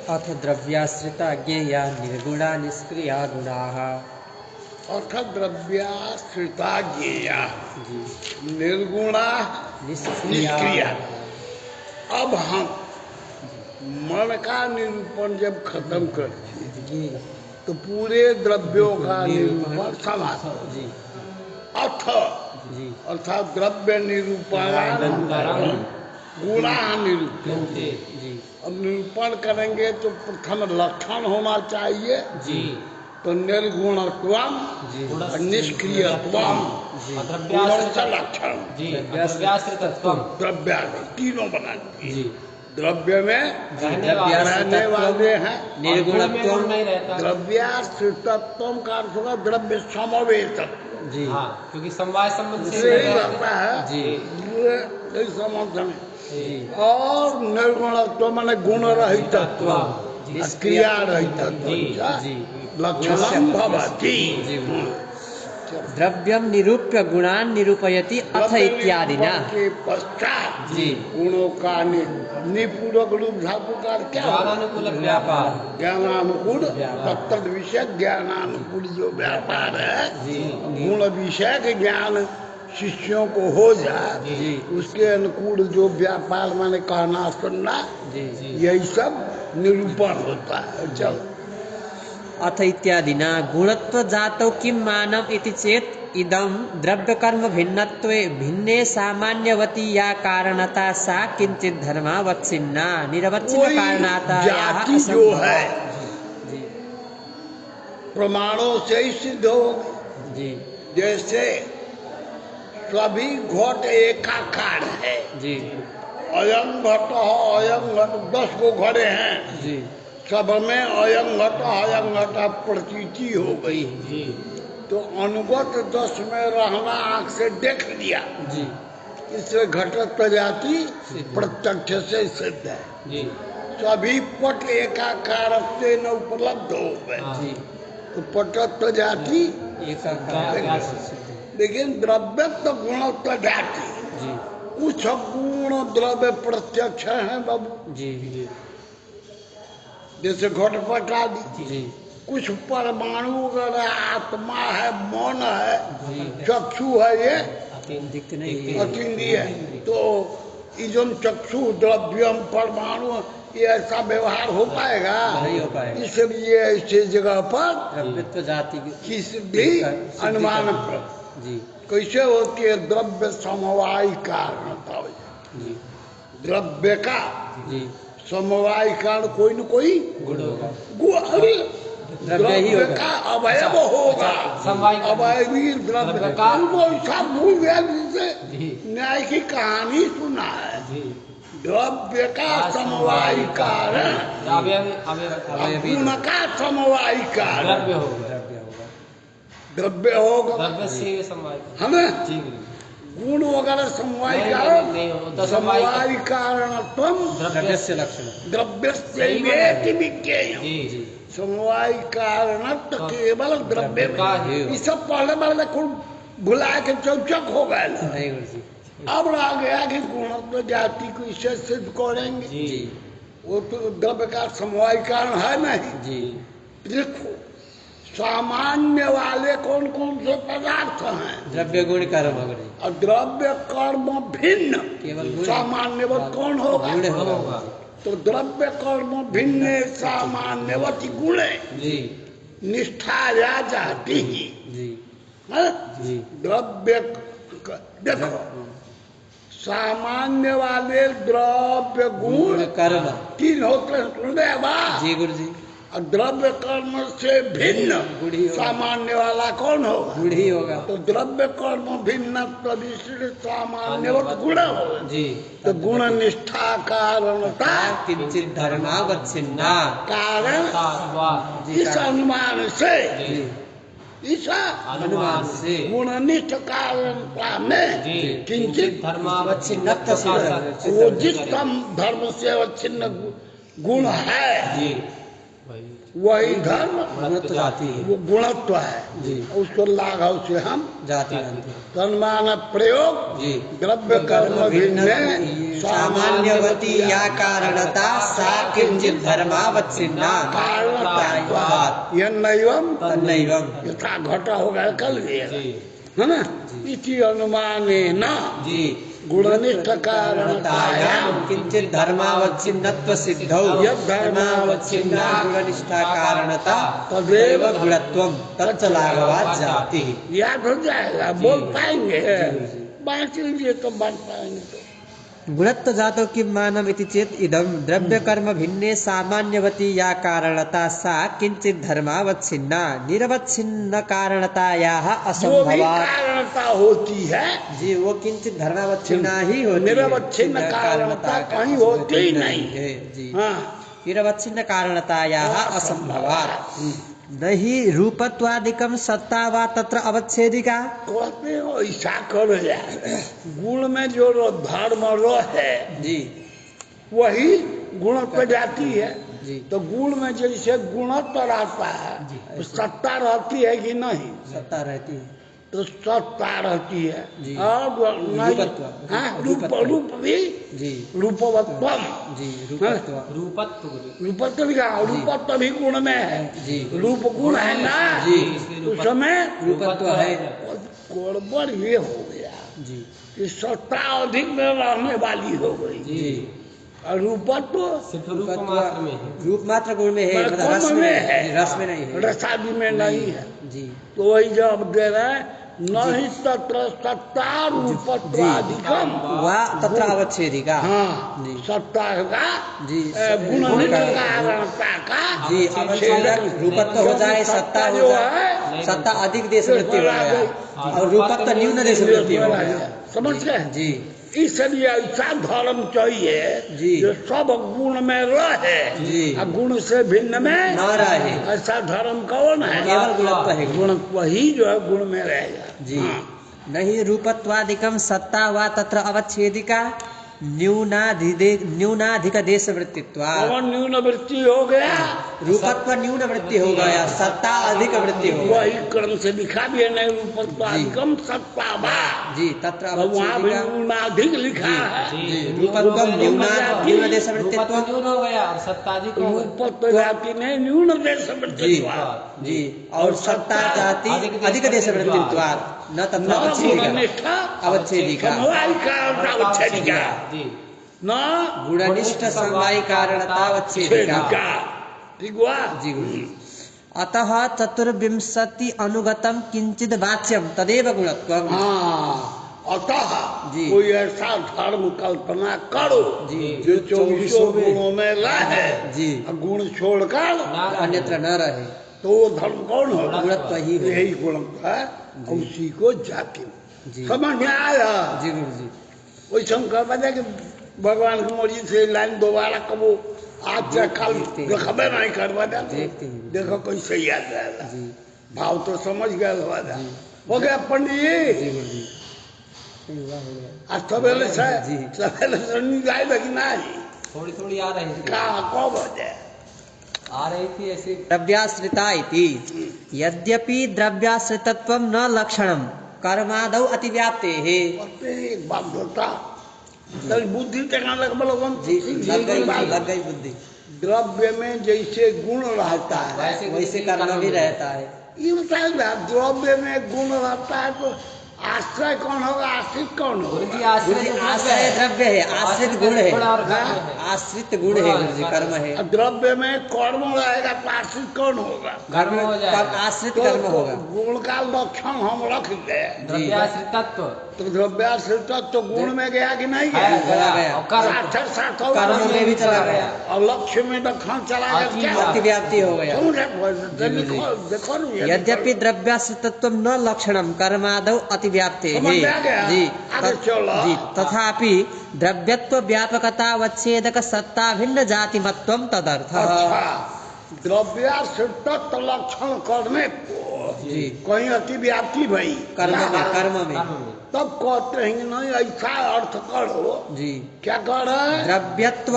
अथ द्रव्याश्रिता ज्ञेया निर्गुणा निष्क्रिया गुणाः। अथ द्रव्याश्रिता ज्ञेया निर्गुणा निष्क्रिया। अब हम मन का निरूपण जब खत्म करते तो पूरे द्रव्यों का निरूपण समाप्त। अथ अर्थात द्रव्य निरूपण गुणा निरूपण। अब निरूपण करेंगे तो प्रथम लक्षण होना चाहिए जी। तो निर्गुणत्वम निष्क्रियत्वम लक्षण द्रव्य तीनों बना दिए। द्रव्य में रहने वाले हैं निर्गुणत्व, द्रव्याश्रितत्व का अर्थ होगा द्रव्य समवेतत्व जी। हाँ, क्योंकि समवाय संबंध से रहता है जी। ये संबंध में और निर्गुणत्व माने गुण रहितत्व, क्रिया रहितत्व लक्षणं भवति। द्रव्यम निरूप्य गुणान निरूपयति अथ इत्यादिना। के पश्चात जी गुणों का निपूरक रूप धातु का क्या ज्ञानानुकूल व्यापार, ज्ञानानुकूल तत्त विषय ज्ञानानुकूल जो व्यापार है गुण विषय के ज्ञान शिष्यों को हो जाए उसके अनुकूल जो व्यापार माने कहना सुनना यही सब निरूपण होता है। चल अथ इत्यादिना गुणत्व जातौ किं मानव इति चेत इदं द्रव्य कर्म भिन्नत्वे भिन्ने सामान्यवती या कारणता सा किंचित धर्मावच्छिन्ना निरवच्छिन्न कारणता जाति जो है प्रमाणों से ही सिद्ध होगी जी। जैसे सभी घट एकाकार है जी। अयं घट अयं घट 10 को घड़े हैं जी। सब में अयं घट प्रतीति हो गई जी। तो अनुगत 10 में रहना आंख से देख लिया जी। इससे घटत जाति प्रत्यक्ष से सिद्ध है जी। सभी पट एकाकार से न उपलब्ध हो गए तो पटत्व जाति लेकिन द्रव्य तो गुणत्व जाति कुछ गुण द्रव्य प्रत्यक्ष है बाबू जी। जैसे घटपट आदि कुछ परमाणु वगैरह आत्मा है मन है चक्षु है ये अतीन्द्रिय है। तो इजम चक्षु द्रव्यम परमाणु ये ऐसा व्यवहार हो पाएगा नहीं हो पाएगा। इसलिए ऐसे जगह पर द्रव्यत्व जाति किस भी अनुमान जी कैसे होती है द्रव्य समवाय कारणता द्रव्य का जी समवाय कारण कोई न कोई गुण होगा द्रव्य का अवयव होगा अवयवी द्रव्य का सब भूल गया जिससे न्याय की कहानी सुना है। द्रव्य का समवाय कारण गुण का समवाय कारण द्रव्य होगा हमें गुण वगैरह समवाय कारण समवाय कारण द्रव्य से लक्षण द्रव्य से विज्ञेय समवाय कारण केवल द्रव्य में सब पढ़ने वाले भुला के चौचक हो गए। अब आ गया कि गुणत्व जाति को इससे सिद्ध करेंगे जी। वो तो द्रव्य का समवाय कारण है नहीं जी। देखो सामान्य वाले कौन कौन से पदार्थ हैं द्रव्य गुण कर्म और द्रव्य कर्म भिन्न केवल सामान्यवत कौन होगा तो द्रव्य कर्म भिन्न सामान्यवत गुण जी। निष्ठा या जाति जी। द्रव्य देखो सामान्य वाले द्रव्य गुण कर्म 3 होते हैं जी गुरु जी। और द्रव्य कर्म से भिन्न सामान्य वाला कौन होगा गुण होगा। तो द्रव्य कर्म भिन्न सामान्य गुण होगा जी। तो गुण निष्ठा कारणता किंचित धर्मावच्छिन्ना कारण इस अनुमान से अनुमान से गुणनिष्ठ कारणता में किंचित धर्मावच्छिन्न वो जिस धर्म से अवच्छिन्न गुण है जी वही धर्म गुणत्व जाति है वो गुणत्व है जी। उसको लाघव से हम जाति मानते हैं तन्मान प्रयोग जी। द्रव्य कर्म भिन्न सामान्यवती या कारणता सा किंचित धर्मावच्छिन्ना कारणता यह नैवम तन्नैवम् यथा घटा होगा कल गया है ना इति अनुमाने न जी गुणनिष्ठ कारणतायाम किंचित धर्मावच्छिन्नत्व सिद्धौ यद् धर्मावच्छिन्ना गुणनिष्ठा कारणता तदेव तदेव गुणत्वं तच्च लाघवात् जाति याद हो जाएगा बोल पाएंगे बांट लीजिए तो बांट पाएंगे तो गुणत्व जातो किं मानम इति चेत इदं द्रव्य कर्म भिन्ने सामान्यवती या कारणता सा किंचित धर्मावच्छिन्ना निरवच्छिन्न कारणतायाः जो भी असंभवात् कारणता होती है जी वो किंचित धर्मावच्छिन्ना ही होती है निरवच्छिन्न कारणता कहीं होती ही नहीं है जी हाँ निरवच्छिन्न कारणतायाः असंभवात् नहीं रूपत्वादिकम सत्ता वा तत्र अवच्छेदिका कहते हो ऐसा करो यार गुण में जो धर्म है जी वही गुण पे जाती है जी तो गुण में जैसे गुणत्व रहता है तो सत्ता रहती है कि नहीं सत्ता रहती है तो सत्ता रहती है जी। और नहीं रूपत्व। हाँ रूप रूपत्व। रूप भी जी रूपवत्व जी रूपत्व रूपत्व भी कहा रूपत्व भी गुण में है जी रूप गुण है ना जी उस समय रूपत्व है गड़बड़ ये हो गया जी कि सत्ता अधिक में रहने वाली हो गई जी और रूपत्व रूप मात्र गुण में है मतलब रस में है रस में नहीं है रसादि में नहीं है जी तो वही जब दे रहे हैं नहीं तत्र सत्ता रूपत्वादिकम वा तत्र अवच्छेदिका हाँ जी। सत्ता का जी गुणनिष्ठ कारणता का जी अवच्छेदक रूपत्व हो जाए सत्ता हो जाए सत्ता अधिक देश वृत्ति हो गया और रूपत्व न्यून देश वृत्ति हो गया समझ गए जी इसलिए ऐसा धर्म चाहिए जी। जो सब गुण में रहे जी। और गुण से भिन्न में न रहे ऐसा धर्म कौन है केवल गुणत्व है गुण वही जो है गुण में रहेगा जी हाँ। नहीं रूपत्वादिकम सत्ता वा तत्र अवच्छेदिका न्यूनाधिक देश वृत्तित्वा कौन न्यून वृत्ति हो गया रूपत्व न्यून वृत्ति हो गया सत्ता अधिक वृत्ति हो गया वही क्रम से लिखा भी है नहीं रूपत्वादिकम सत्ता बा जी तत्र तो वहाँ भी अवच्छेदिका न्यूनाधिक लिखा है जी रूपत्वम न्यून देश वृत्तित्व हो गया और सत्ताधिक हो गया रूपत्व जाति नहीं न्यून देश जी वृत्ति जी और सत्ता जाति अधिक देश वृत्तित्वा न तत्र अवच्छेदिका अवच्छेदिका समवाय कारणता अवच्छेदिका जी न गुणनिष्ठ समवायी कारणता अवच्छेदिका छेदिका ठीक हुआ जी गुरुजी अतः चतुर्विंशति अनुगतम किंचित वाच्यम तदेव गुणत्वम हाँ अतः जी। कोई ऐसा धर्म कल्पना करो जी जो 24 गुणों में रहे जी और गुण छोड़कर अन्यत्र न रहे तो वो धर्म कौन हो गुणत्व ही हो यही गुण है उसी को जाति जी समझ में आया जी गुरुजी वैसे हम कह पाते कि भगवान की मर्जी से लाइन दोबारा कबो आज से कल देखते हैं। देखबे नहीं करवा देखते देते हैं। देखो कैसे याद रहेगा जी भाव तो समझ गया जी। हो गया पंडित जी जी गुरुजी हुआ हो गया आज सवेरे से जी। सवेरे से नींद आई कि नहीं थोड़ी थोड़ी आ रही थी कहाँ कब बजे आ रही थी ऐसे द्रव्याश्रिता इति यद्यपि द्रव्याश्रितत्वं न लक्षणं कर्मादौ अतिव्याप्तेः एक बात होता तभी बुद्धि टेका लग बलोगन जी लग गई बुद्धि द्रव्य में जैसे गुण रहता है वैसे कर्म भी रहता है ये बताएगा द्रव्य में गुण रहता है तो आश्रय कौन होगा आश्रित कौन होगा गुरुजी गुरुजी आश्रय द्रव्य है आश्रित गुण है और कर्म है। आश्रित गुण है गुरुजी कर्म है और द्रव्य में कर्म रहेगा तो आश्रित कौन होगा कर्म हो जाएगा। आश्रित तो कर्म होगा गुण का लक्षण हम रख गए द्रव्याश्रितत्व तो द्रव्याश्रित तो गुण में गया कि नहीं है, गया गया। और कर्म साक्षर साथ कर्म में भी चला गया और लक्ष्य में लक्षण चला गया क्या अतिव्याप्ति हो गया देखो देखो ना ये यद्यपि द्रव्याश्रितत्वं न लक्षणं कर्मादौ अतिव्याप्तेः समझ में आ गया? जी आगे चलो। जी तथापि द्रव्यत्व व्यापकतावच्छेदक सत्ता भिन्न जातिमत्वं तदर्थः अच्छा द्रव्याश्रित लक्षण करने को जी कहीं अति व्याप्ति भई कर्म में कर्म कर्म में में तब कहते हैं कि नहीं ऐसा अर्थ करो। जी क्या कर रहे हैं? द्रव्यत्व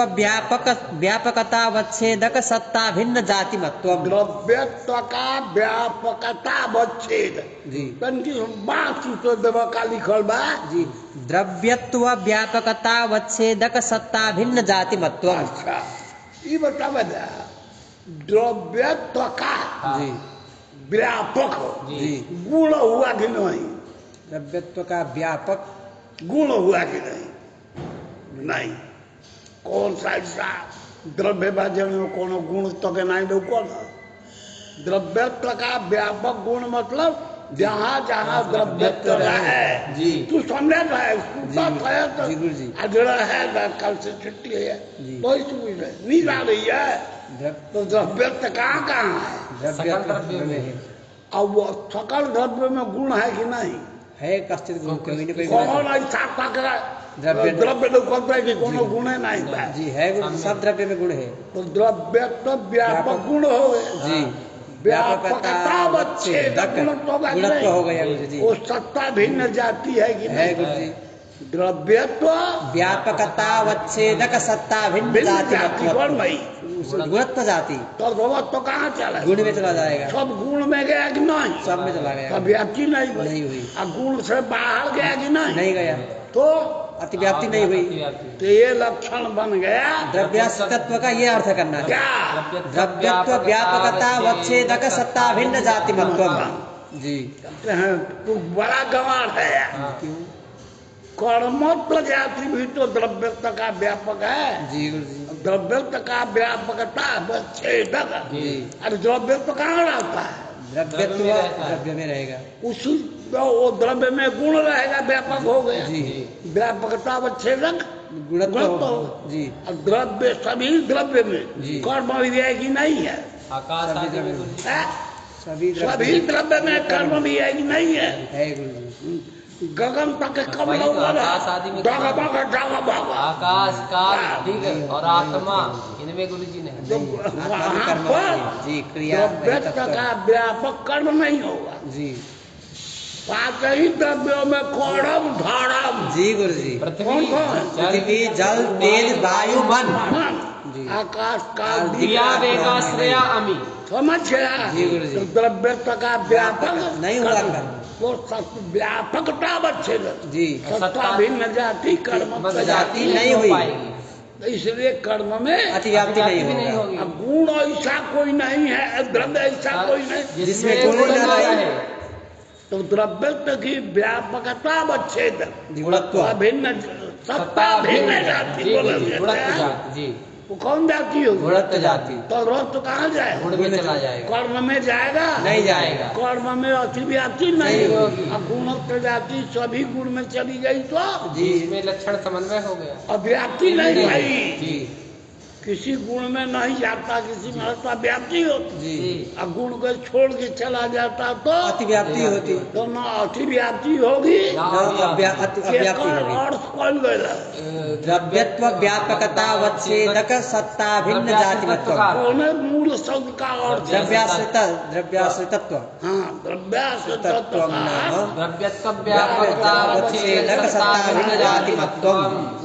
व्यापकतावच्छेदक सत्ता भिन्न जाति मत्व द्रव्यत्व का व्यापकता वच्छेद जी तनकी बात तो देवा का लिखल बा। जी द्रव्यत्व व्यापकतावच्छेदक सत्ता भिन्न जाति मत्व अच्छा ये बतावे दा द्रव्यत्व का जी व्यापक जी गुण हुआ कि नहीं? द्रव्यत्व का व्यापक गुण हुआ कि नहीं? नहीं। कौन सा ऐसा द्रव्य बाजे में कोनो गुण तो के नहीं देखो ना। द्रव्यत्व का व्यापक गुण मतलब जहाँ जहाँ द्रव्यत्व है जी तू समझ रहा है सुता है तो जी गुरु जी अजड़ा है कल से छुट्टी है जी। तो ही नींद आ रही है तो द्रव्यत्व कहाँ कहाँ है? द्रव्यत्व द्रव्य में है। अब वो सकल द्रव्य में गुण है कि नहीं? है कश्चित गुण कोई न कोई कौन ऐसा पकड़ा द्रव्य द्रव्य तो कहते हैं कि कोनो गुण है नहीं बा। जी है गुण सब द्रव्य में गुण है तो द्रव्यत्व व्यापक गुण हो गए। जी व्यापकता वच्छेदक गुणत्व हो गया गुरु जी वो सत्ता भिन्न जाती है कि है नहीं? गुरु जी द्रव्यत्व व्यापकतावच्छेदक सत्ता भिन्न भिन्न जाति जाति मत्व कौन भाई? गुणत्व जाति तो द्रव्यत्व कहाँ चला? गुण में चला जाएगा सब गुण में गया कि नहीं? सब में चला गया सब व्याप्ति नहीं नहीं हुई हुई और गुण से बाहर गया कि नहीं? नहीं गया तो अतिव्याप्ति नहीं हुई तो ये लक्षण बन गया द्रव्याश्रितत्व का ये अर्थ करना है क्या? द्रव्यत्व व्यापकतावच्छेदक सत्ता भिन्न जाति मत्व जी कहते हैं तू बड़ा गंवार है। क्यों कर्मत्व जाति भी तो द्रव्यत्व का व्यापक है। जी गुरु जी द्रव्यत्व का व्यापकता वच्छेदक। जी अरे द्रव्यत्व कहाँ रहता है? द्रव्यत्व द्रव्य में रहेगा उसी वो द्रव्य में गुण रहेगा व्यापक हो गया। जी व्यापकता वच्छेदक गुणत्व गुणत्व। जी और द्रव्य सभी द्रव्य में जी। कर्म विधेय की नहीं है। आकाश आदि में गुरु जी। है? सभी सभी द्रव्य में कर्म विधेय की नहीं है। है गुरु जी गगन तक कम वही तो आकाश आदि में आकाश काल ठीक है और आत्मा इनमें गुरु जी ने वहाँ पर जी क्रिया द्रव्यत्व का व्यापक कर्म नहीं होगा। जी पांच ही द्रव्यों में कौड़म धारम जी गुरु जी कौन कौन? पृथ्वी जल तेज वायु मन जी। आकाश काल दिया वेगाश्रया अमी समझ गया? जी गुरु जी। तो द्रव्यत्व का व्यापक नहीं हुआ कर्म। कर्म। तो व्यापकता बच्चे जी सत्ता भिन्न जाति कर्म जाति नहीं हुई तो इसलिए कर्म में अतिव्याप्ति नहीं भी नहीं होगा होगी अब गुण ऐसा कोई नहीं है द्रव्य ऐसा कोई नहीं जिसमें गुण ही ना रहे तो द्रव्यत्व की व्यापकता बच्चे गुणत्व भिन्न सत्ता भिन्न जाति बोला गुणत्व जाता है। जाति जी वो कौन जाति होगी? गुणत्व जाति तो रस तो कहाँ जाए? गुण में चला जाएगा कर्म में जाएगा नहीं जाएगा कर्म में अतिव्याप्ति नहीं नहीं होगी। होगी। अब गुणत्व जाति सभी गुण में चली गई तो जी इसमें लक्षण समन्वय हो गया अव्याप्ति नहीं भाई। जी किसी गुण में नहीं जाता किसी में तो अव्याप्ति होती। जी अब गुण को छोड़ के चला जाता तो अतिव्याप्ति होती तो न अतिव्याप्ति होगी न अव्याप्ति होगी अर्थ कौन गया द्रव्यत्व व्यापकतावच्छेदक सत्ता भिन्न जाति मत्व कौन है मूल शब्द का अर्थ? द्रव्याश्रितत्व हाँ द्रव्याश्रित तत्व तत्व का नाम द्रव्यत्व व्यापकतावच्छेदक सत्ता भिन्न जाति मत्व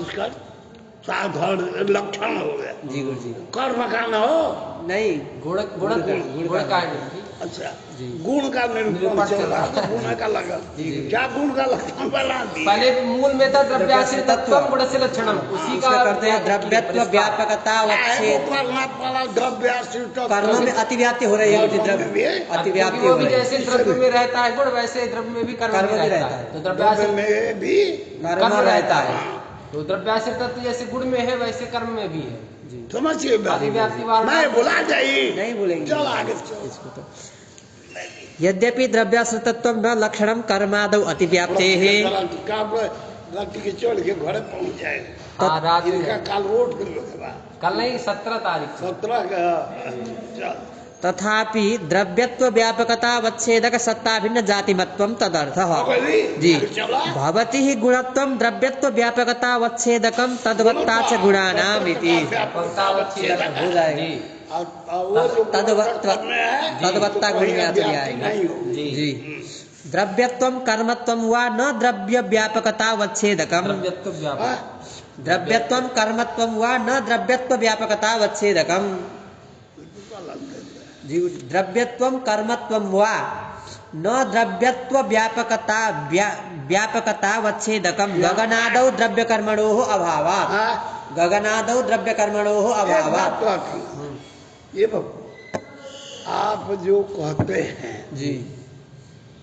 उसका साधारण लक्षण हो गया। जी गुरु जी कर्म का न हो नहीं गुण गुण गुण का है अच्छा जी। गुण का निरूपण निरूपण चल चल रहा रहा है तो गुण का लगा क्या गुण का लक्षण बना दिया? पहले मूल में था द्रव्याश्रितत्व गुण से लक्षणम उसी का उसमें करते हैं द्रव्यत्व व्यापकतावच्छेद करना पड़ा द्रव्याश्रित कर्म में अतिव्याप्ति हो रही है द्रव्य अतिव्याप्ति वो हो भी रही है जैसे द्रव्य में रहता है गुण वैसे द्रव्य में भी कर्म कर्म में भी रहता रहता है है। तो द्रव्य द्रव्याश्रित में भी कर्म रहता है तो द्रव्याश्रितत्व जैसे गुण में है वैसे कर्म में भी है जी समझिए बात। अतिव्याप्ति वाला मैं बुला जाइए नहीं बोलेंगे चल आगे चल। इसको तो यद्यपि द्रव्याश्रितत्व न लक्षणम कर्मादौ अतिव्याप्तेः गलती के चढ़ के घर पहुंच जाएगा। हाँ, रात में इनका काल वोट कर लो के बाद कल नहीं 17 तारीख 17 का चल तथापि द्रव्यत्व व्यापकतावच्छेदक सत्ता भिन्न जातिमत्वं तदर्थः जी भवति हि गुणत्वं द्रव्यत्व व्यापकतावच्छेदकं तद्वत्ता च गुणानाम् इति हो जाएगा और वो जो तद्वत्ता में है तद्वत्ता तो गुण में कहीं आती व्याप्ति आएगा। नहीं होगी। जी जी द्रव्यत्वम कर्मत्वम वा न द्रव्य व्यापकता वच्छेदकम। द्रव्यत्व व्यापक हाँ? द्रव्यत्वम कर्मत्वम वा न द्रव्यत्व व्यापकता वच्छेदकम। जी द्रव्यत्वम कर्मत्वम वा न द्रव्यत्व व्यापकता वच्छेदकम गगनादौ द्रव्य कर्मणोः अभावात्। हाँ? गगनादौ द्रव्य कर्मणोः एक बात अभावात्। तो आती है। ये बाबू आप जो कहते हैं जी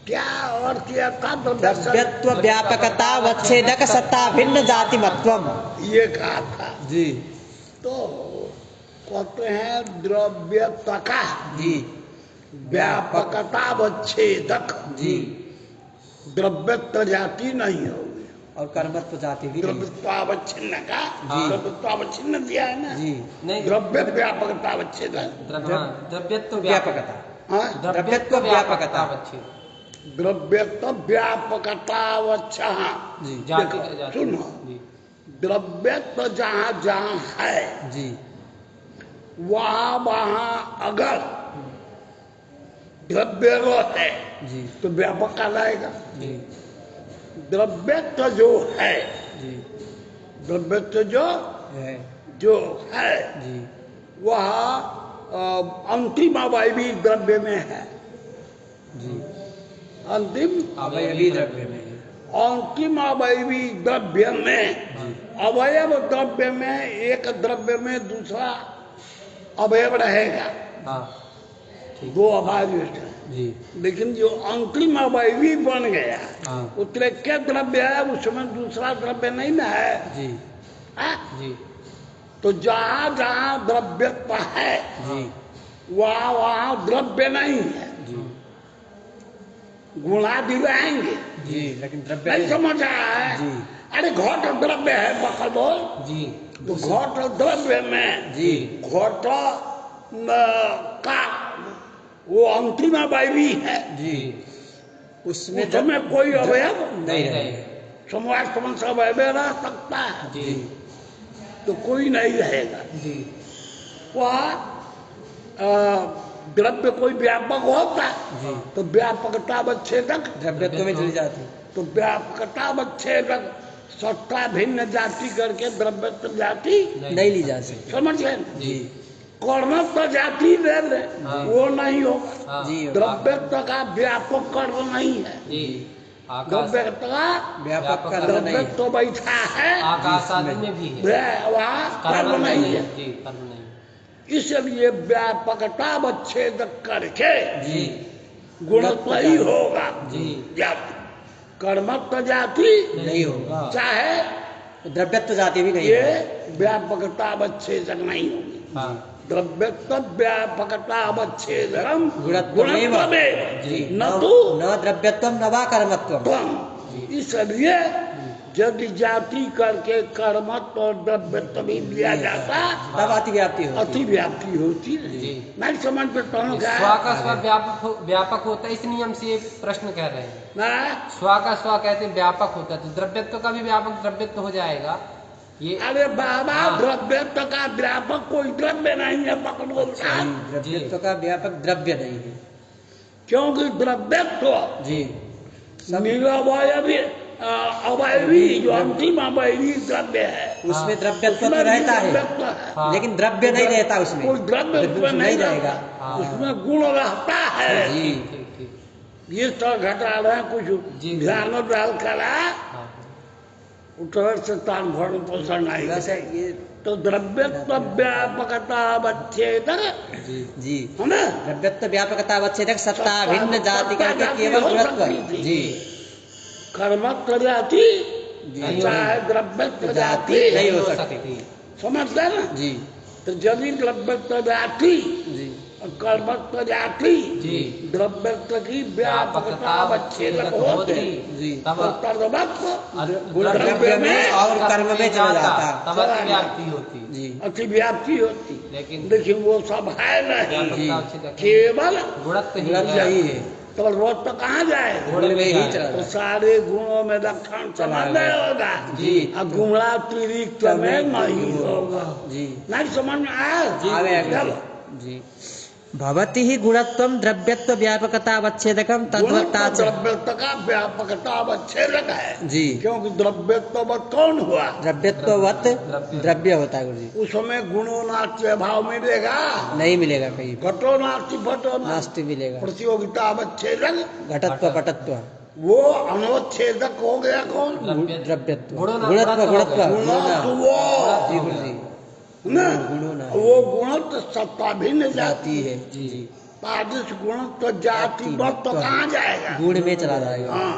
क्या और क्या था तो द्रव्यत्व व्यापकता वच्छेदक सत्ता भिन्न जातिमत्वम। ये कहा था जी तो कहते हैं द्रव्यता का जी व्यापकता वच्छेदक जी द्रव्यत्व जाति नहीं होगी और कर्मत्व जाति भी नहीं। द्रव्यत्वावच्छिन्न का जी। द्रव्यत्वावच्छिन्न दिया है ना जी नहीं द्रव्य व्यापकतावच्छेदक द्रव्यत्व व्यापकता हाँ? द्रव्यत्व व्यापकता वच्छेद द्रव्यत्व व्यापकतावच्छा जी जाति का जाति सुनो जी द्रव्यत्व जहाँ जहाँ है जी वहाँ वहाँ अगर द्रव्य है जी तो व्यापक कहलाएगा। जी द्रव्यत्व जो है जी द्रव्यत्व है जो है जी वह अंतिम अवयवी द्रव्य में है। जी अंतिम अवयवी द्रव्य में है। अंतिम अवयवी द्रव्य में जी अवयव द्रव्य में एक द्रव्य में दूसरा अवयव रहेगा हाँ ठीक दो अवयव हैं। जी लेकिन जो अंतिम अवयवी बन गया हाँ वो तृतीय द्रव्य है उसमें दूसरा द्रव्य नहीं ना है। जी हाँ? जी तो जहाँ जहाँ द्रव्यत्व है जी वहाँ वहाँ द्रव्य नहीं है। जी गुणादि रहेंगे जी लेकिन द्रव्य नहीं नहीं। समझ रहा है। जी अरे घट द्रव्य है बकल बोल जी तो घट द्रव्य में जी घट का वो अंतिम अवयवी है जी उसमें उसमें कोई अवयव नहीं रहे। समाज समझ से अवयव रह सकता है जी तो कोई नहीं रहेगा। जी वह द्रव्य कोई व्यापक होता जी तो व्यापकता वच्छेदक द्रव्यत्व में चली जाती। तो व्यापकता वच्छेदक सत्ता भिन्न जाति करके द्रव्यत्व जाति नहीं ली जा सकती। समझ गए ना? जी कर्मत्व जाति दे दे हाँ। वो नहीं होगा। हाँ जी द्रव्यत्व का व्यापक कर्म नहीं है। जी आकाश द्रव्यत्व का व्यापक कर्म नहीं है। द्रव्यत्व बैठा है आकाश आदि में भी है वहाँ कर्म नहीं है। जी कर्म नहीं इसलिए व्यापकता वच्छेद करके जी गुणत्व ही होगा। जी जाति कर्मत्व जाति नहीं होगा। चाहे द्रव्यत्व जाति भी नहीं ये होगा। व्यापकता वच्छेदक नहीं होगी। हाँ द्रव्यत्व व्यापकता वच्छेदकम गुणत्वमेव। गुणत्वमेव जी न तो न द्रव्यत्वम न वा कर्मत्वम। त्वम। इसलिए यदि जाति करके कर्मत्व और द्रव्यत्व भी दिया जाता तब अतिव्याप्ति होती। अतिव्याप्ति होती जी नहीं समझ पे कौन क्या स्वा का स्वा व्यापक होता है इस नियम से ये प्रश्न कह रहे हैं। है? स्वा का स्वा कहते हैं व्यापक होता है तो द्रव्यत्व का भी व्यापक द्रव्यत्व हो जाएगा ये। अरे बाबा हाँ। द्रव्यत्व का व्यापक कोई द्रव्य नहीं है पकड़ो साहब। द्रव्यत्व का व्यापक द्रव्य नहीं है। क्योंकि द्रव्यत्व जी सब निरवयवी अवयवी जो अंतिम अवयवी द्रव्य है उसमें द्रव्यत्व उसमें तो रहता है द्रव्यत्व है। हाँ। लेकिन द्रव्य नहीं रहता उसमें। कोई द्रव्य उसमें नहीं रहेगा। हाँ। उसमें गुण रहता है। जी ठीक ठीक ये तो घटा रहे हैं कुछ जी। ध्यान डाल करा हाँ उतर से तान भरण पोषण नहीं वैसे ये तो द्रव्यत्व व्यापकता वच्छेद जी जी है ना द्रव्यत्व व्यापकता वच्छेदक सत्ता भिन्न जाति करके जाति केवल हो गुणत्व। सकती थी। जी कर्मत्व जाति जी चाहे द्रव्यत्व जाति जाति नहीं हो हो सकती। सकती समझ गए ना। जी तो यदि द्रव्यत्व जाति जी और कर्मत्व जाति जी द्रव्यत्व की व्यापकता वच्छेदक होते जी तब तो कर्मत्व द्रव्य में और कर्म में चला जाता। तब अतिव्याप्ति होती जी अतिव्याप्ति होती लेकिन लेकिन वो सब है नहीं व्यापकता अच्छी केवल गुणत्व ही गुणत्व है। ही है। तो रोज तो कहाँ जाए गुण में ही चला तो जाता। सारे गुणों में लक्षण चला समझ गया। होगा जी। अब गुणातिरिक्त में नहीं होगा जी नहीं समझ में आया आ गया चलो जी भवति ही गुणत्वम द्रव्यत्व व्यापकतावच्छेदकम तद्वत्ता च। द्रव्यत्व का व्यापकता अवच्छेदक है जी क्योंकि द्रव्यत्ववत कौन हुआ? द्रव्यत्ववत द्रव्य होता है गुरु जी। उसमें गुणो नास्ति भाव मिलेगा? नहीं मिलेगा कहीं, घटो नास्ति पटो नास्ति मिलेगा। प्रतियोगिता अवच्छेदक घटत्व पटत्व वो अनवच्छेदक हो गया कौन? द्रव्यत्व गुणोना- गुणत्व गुणत्व गुणत्व वो जी गुरु जी ना गुणो ना वो गुणत्व सत्ता भिन्न जाती जाती है जी जी पादिश गुणत्व जाति मत तो कहाँ जाएगा? गुण में चला जाएगा। हाँ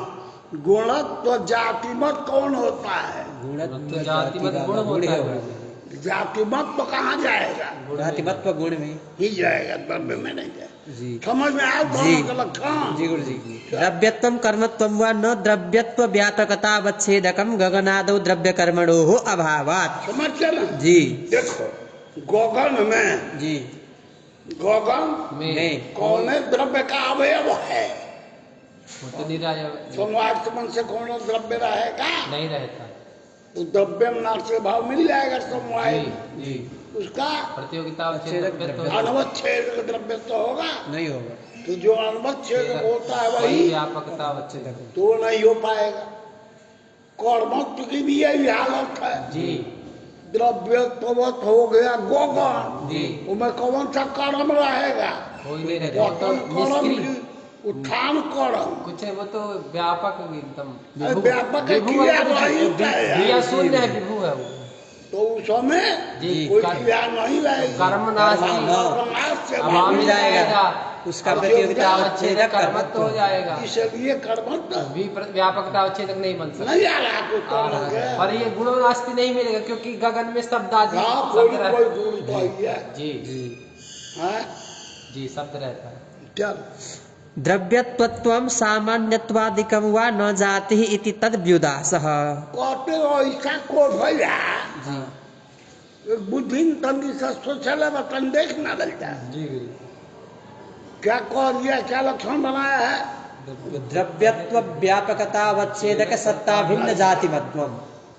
गुणत्व जाति मत कौन होता है? गुणत्व जाति मत गुण होता है। जाति मत तो कहाँ जाएगा? जातिमत्व गुण में ही जाएगा, द्रव्य में नहीं जाएगा। जी समझ में आया जी दोनों का लक्षण? जी गुरु जी द्रव्यत्वम कर्मत्वम व न द्रव्यत्व व्यापकतावच्छेदकम गगनादौ द्रव्य कर्मणोः अभावात्। समझते ना? जी देखो गगन में जी गगन में कौन द्रव्य का अवयव है? वो तो निराय समवार्थमन से कौन द्रव्य रहेगा? नहीं रहता। तो द्रव्य नाश भाव मिल जाएगा समवाय जी जी उसका प्रतियोगिता अनवच्छेद द्रव्य तो होगा नहीं होगा तो जो अनवच्छेद होता है वही व्यापकता अवच्छेदक। तो नहीं हो पाएगा। कर्मत्व की भी यही हालत है। जी द्रव्यत्ववत हो गया गगन जी उसमें कौन सा कर्म रहेगा? कोई नहीं रहता। पतन कर्म निष्क्रिय की उत्थान कर्म कुछ है, वो तो व्यापक एकदम विभु- व्यापक विभु क्रिया है कुछ वही नहीं। है। क्रिया शून्य है, विभु है वो। तो उस समय जी कोई कर्म- क्रिया नहीं रहेगी। कर्म नाश कर्मनाश से अभाव मिल मिल जाएगा। जाएगा। उसका प्रतियोगिता अवच्छेदक कर्मत्व हो जाएगा। इसलिए कर्मत्व व्यापकता अवच्छेदक नहीं बन सकता। नहीं आ रहा कुछ कर्म के। पर ये गुणों नास्ति नहीं मिलेगा क्योंकि गगन में शब्द आदि हाँ शब्द कोई रहता कोई है। गुण तो ही है। जी जी हाँ? जी शब्द रहता है। चल द्रव्यत्वत्वम सामान्यत्वादिकम वा न जाति इति तद्व्युदासः। कहते हो ऐसा को भैया जी बुद्धि तंगी से सोचल वतन देख ना लगता है। जी क्या कह दिया? क्या लक्षण बनाया है? द्रव्यत्व व्यापकतावच्छेदक सत्ता भिन्न जातिमत्वम।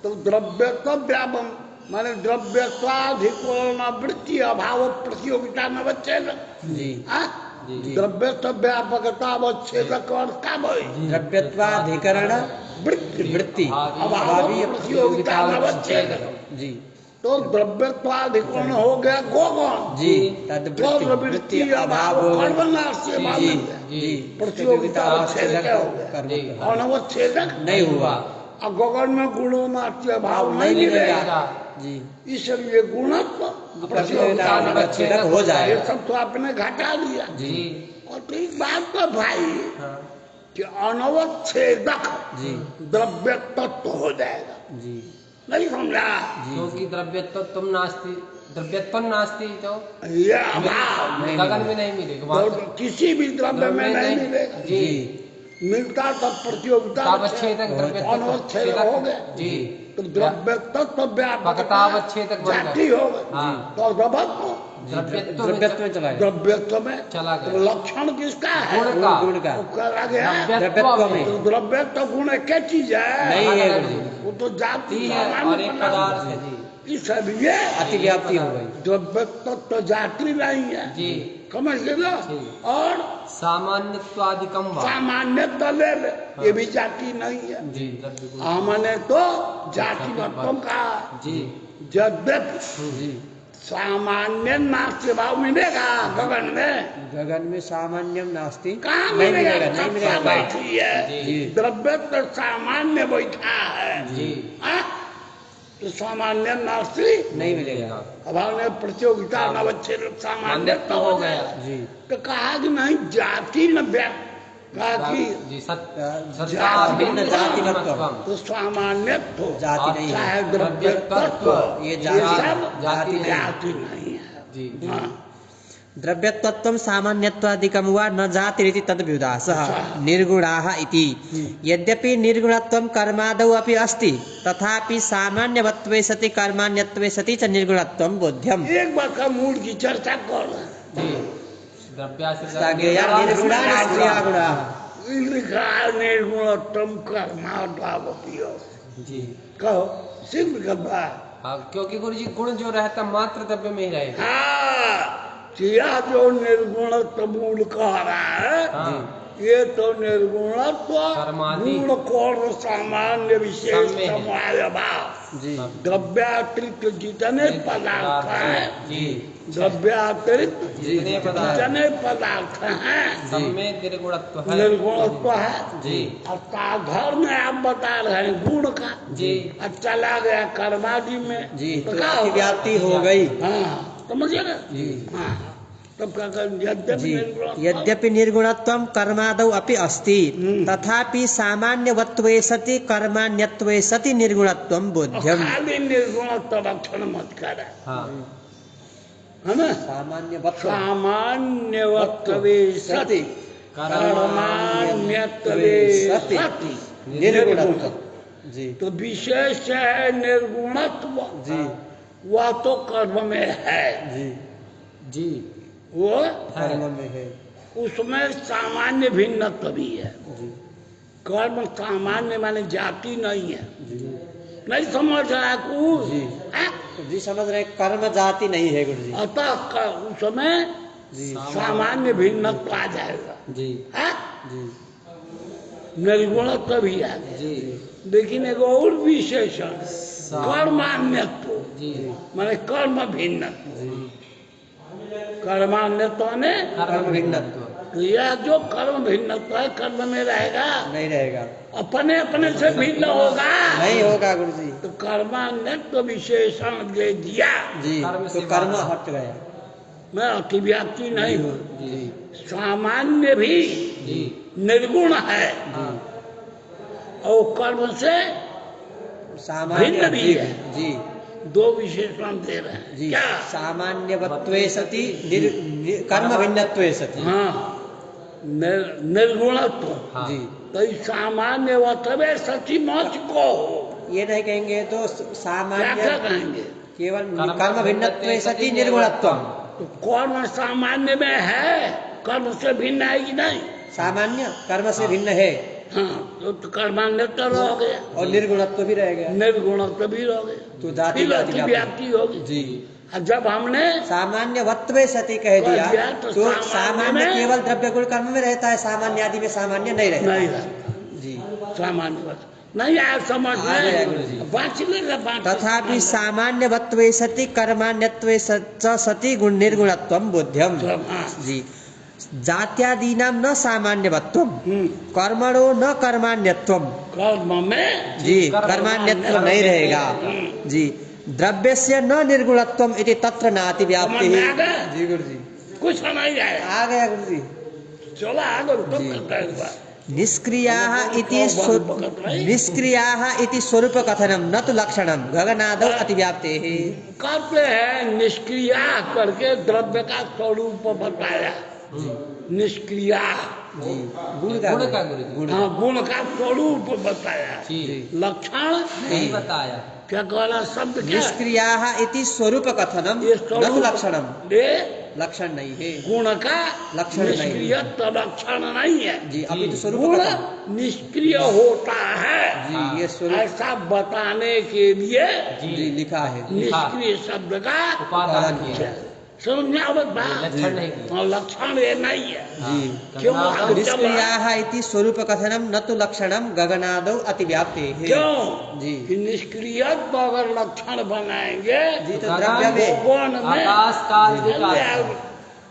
तो द्रव्यत्व व्यापम माने द्रव्यत्वाधिकरण वृत्ति अभाव प्रतियोगिता न बच्चे जी जी द्रव्यत्व व्यापकता अवच्छेदक और का भाई द्रव्यत्वाधिकरण वृत्ति वृत्ति अभावी प्रतियोगिता न बच्चे जी तो द्रव्यत्वाधिकरण हो गया गगन जी तो वृत्ति अभाव कर्मनाश से जी जी प्रतियोगिता अवच्छेदक हो गया। अनवच्छेदक नहीं हुआ। और गगन में गुणों नाट्य अभाव नहीं नहीं मिलेगा मिलेगा। जी इसलिए गुणत्व प्रतियोगिता अवच्छेदक हो ये जाएगा। सब तो आपने घटा दिया। जी और ठीक बात तो भाई हाँ कि अनवच्छेदक जी द्रव्य तत्व हो जाएगा। जी नहीं समझा? क्योंकि द्रव्यत्व तुम नास्ति द्रव्यत्व नास्ति तो ये अभाव नहीं गगन में नहीं मिलेगा। वहाँ तो किसी भी द्रव्य में नहीं मिलेगा। जी मिलता तब प्रतियोगिता अवच्छेदक द्रव्यत्व अनवच्छेदक हो गए। जी तो द्रव्य तत्व व्यापकता अवच्छेदक बन गया। जाति हो गए। हाँ। तो द्रव्यत्व द्रव्यत्व द्रव्यत्व में चला गया। द्रव्यत्व में चला तो गया। लक्षण किसका है? गुण का गुण का वो कहा गया द्रव्यत्व में तो द्रव्यत्व गुण एक क्या चीज है? नहीं है अलग गुरु जी। वो तो जाति ती है सामान्य और एक बना। पदार्थ है। जी इसलिए अतिव्याप्ति हो गई। द्रव्यत्व तो जाति नहीं है। जी समझ गए ना? जी। और सामान्यत्वादिकम वा। सामान्य दलेर ये भी जाति नहीं है। जी द्रव्य गुण। हमने तो जाति मतों का जी यद्यपि जी सामान्य नास्ति भाव मिलेगा गगन में। गगन में सामान्यम नास्ति कहाँ नहीं मिलेगा? मिलेगा नहीं सत्ता मिलेगा। बैठी है। जी द्रव्य तो सामान्य बैठा है। जी हाँ? तो सामान्य नास्ति नहीं मिलेगा। अभाव ने प्रतियोगिता नवच्छेद सामान्य मान्यत्व हो गया। जी तो कहा कि नहीं जाति न व्याप कहा कि जी सत्ता भिन्न जातिमत्वम। तो सामान्य तो जाति नहीं चाहे है। द्रव्य तत्व ये ये जाति सब जाति नहीं है। जाति नहीं है। जी हाँ। द्रव्यत्वत्वं सामान्यत्वादिकं वा न जातिरिति तद्व्युदासः निर्गुणाः इति। यद्यपि निर्गुणत्वं कर्मादौ अपि अस्ति तथापि सामान्यवत्वे सति कर्माण्यत्वे सति च निर्गुणत्वं बोध्यम्। एक बार का मूल की चर्चा कर रहे हैं। जी द्रव्याश्रित साज्ञेया निर्गुणा निष्क्रिया गुणाः। लिखा है निर्गुणत्वम कर्माद्वावपि। जी कहो सिद्ध करता है। हाँ क्योंकि गुरु जी गुण जो रहता मात्र द्रव्य में ही रहेगा। हाँ यह जो निर्गुणत्व मूल कह रहा है, हाँ। ये तो निर्गुणत्व कर्मादि। गुण कौन सामान्य विशेष सम्य है। समवाय भाव जी द्रव्यातिरिक्त जितने पदार्थ हैं, जी द्रव्यातिरिक्त जितने पदार्थ जितने पदार्थ हैं सब में निर्गुणत्व है। निर्गुणत्व है। जी और साधर में आप बता रहे हैं गुण का, जी और चला गया कर्मादि में, जी तो तो क्या होगा? अतिव्याप्ति हो गई। हाँ समझिए ना। जी हाँ तब क्या करें? यद्यपि जी निर्गुणत्व- यद्यपि निर्गुणत्वं कर्मादौ अपि अस्ति तथापि सामान्यवत्वे सति कर्माण्यत्वे सति निर्गुणत्वं और बोध्यम्। खाली निर्गुणत्व लक्षण मत करे, हाँ है ना। सामान्यवत्व सामान्यवत्वे सति कर्माण्यत्वे सति सति निर्गुणत्व। जी तो विशेष है निर्गुणत्व, जी वह तो कर्म में है, जी जी वो कर्म में है। उसमें सामान्य भिन्नत्व भी है। जी कर्म सामान्य माने जाति नहीं है, जी नहीं समझ रहा है कुछ? जी। हाँ? जी समझ रहे हैं, कर्म जाति नहीं है गुरु जी। अतः उसमें जी सामान्य भिन्नत्व आ जाएगा। जी हाँ? जी निर्गुणत्व भी है, जी लेकिन एक और विशेषण कर्मान्यत्व जी माने कर्म भिन्नत्व। जी कर्मान्यत्व ने कर्म भिन्नत्व। तो यह जो कर्म भिन्नत्व है कर्म में रहेगा, नहीं रहेगा, अपने अपने से भिन्न होगा, नहीं होगा गुरु जी। तो कर्मान्यत्व विशेषण दे दिया, जी कर्म तो से कर्म बाहर। हट गया। मैं अतिव्याप्ति नहीं हूँ। जी सामान्य भी जी निर्गुण है हाँ और कर्म से सामान्य भिन्न भी जी है। जी दो विशेषण दे रहे हैं। जी क्या? सामान्यवत्वे सति कर्म भिन्नत्वे सति। हाँ निर्गुणत्व। हाँ। जी तो इस सामान्य वत्वे सची मच को ये नहीं कहेंगे तो क्या सामान्य क्या कहेंगे? केवल कर्म भिन्नत्वे सति निर्गुणत्वम। तो कर्म सामान्य में है, कर्म से भिन्न है कि नहीं? सामान्य कर्म से भिन्न है हाँ तो कर्मान्यत्व रह गया और निर्गुणत्व भी रह गया। निर्गुणत्व भी रह गया, तो जाति फिर व्याप्ति अतिव्याप्ति होगी। जी और जब हमने सामान्यवत्वे सति कह कह दिया दिया तो तो सामान्य सामान्य में- केवल द्रव्य गुण कर्म में रहता है, सामान्य आदि में सामान्य नहीं रहता। नहीं रहता जी सामान्य बात नहीं आया समझ आ गया गुरुजी। में, बाँच लेगा बाँच। तथापि सामान्यवत्वे सति कर्माण्यत्वे च सति गुण निर्गुणत्वं बोध्यम्। हाँ। जी जात्यादीनां न सामान्यवत्वम् हम्म, कर्मणो न कर्माण्यत्वम्। कर्म में जी कर्माण्यत्व नहीं रहेगा। जी द्रव्यस्य न निर्गुणत्वम् इति तत्र नाति व्याप्ति। समझ में आ गया? जी गुरुजी कुछ नहीं आया। आ गया गुरुजी। चला आगे तो जी। करता है इस बार। निष्क्रियाः इति स्वरूप कथनम न तो लक्षणम गगनादौ अतिव्याप्तेः। कहते हैं निष्क्रिया करके द्रव्य का स्वरूप बताया। निष्क्रिया जी गुण का गुण का गुरु जी। गुण हाँ गुण का स्वरूप बताया। जी लक्षण नहीं बताया। क्या कहना शब्द क्या है? निष्क्रियाः इति स्वरूप कथनम ये न तो स्वरूप लक्षणम। ये लक्षण नहीं है गुण का लक्षण नहीं। निष्क्रिय तो लक्षण नहीं है। जी अभी तो स्वरूप गुण कथन। निष्क्रिय होता है जी ये स्वरूप ऐसा बताने के लिए जी लिखा है। निष्क्रिय शब्द का उपादान किया। समझ में आवत बात? लक्षण नहीं किया। और लक्षण ये नहीं है। जी क्यों गगनादौ आगे चल रहा है? निष्क्रियाः इति स्वरूप कथनम न तो लक्षणम गगनादौ अतिव्याप्तेः। क्यों जी कि निष्क्रिय तो अगर लक्षण बनाएंगे जी तो गगन द्रव्य में भगवान में आकाश काल विकास।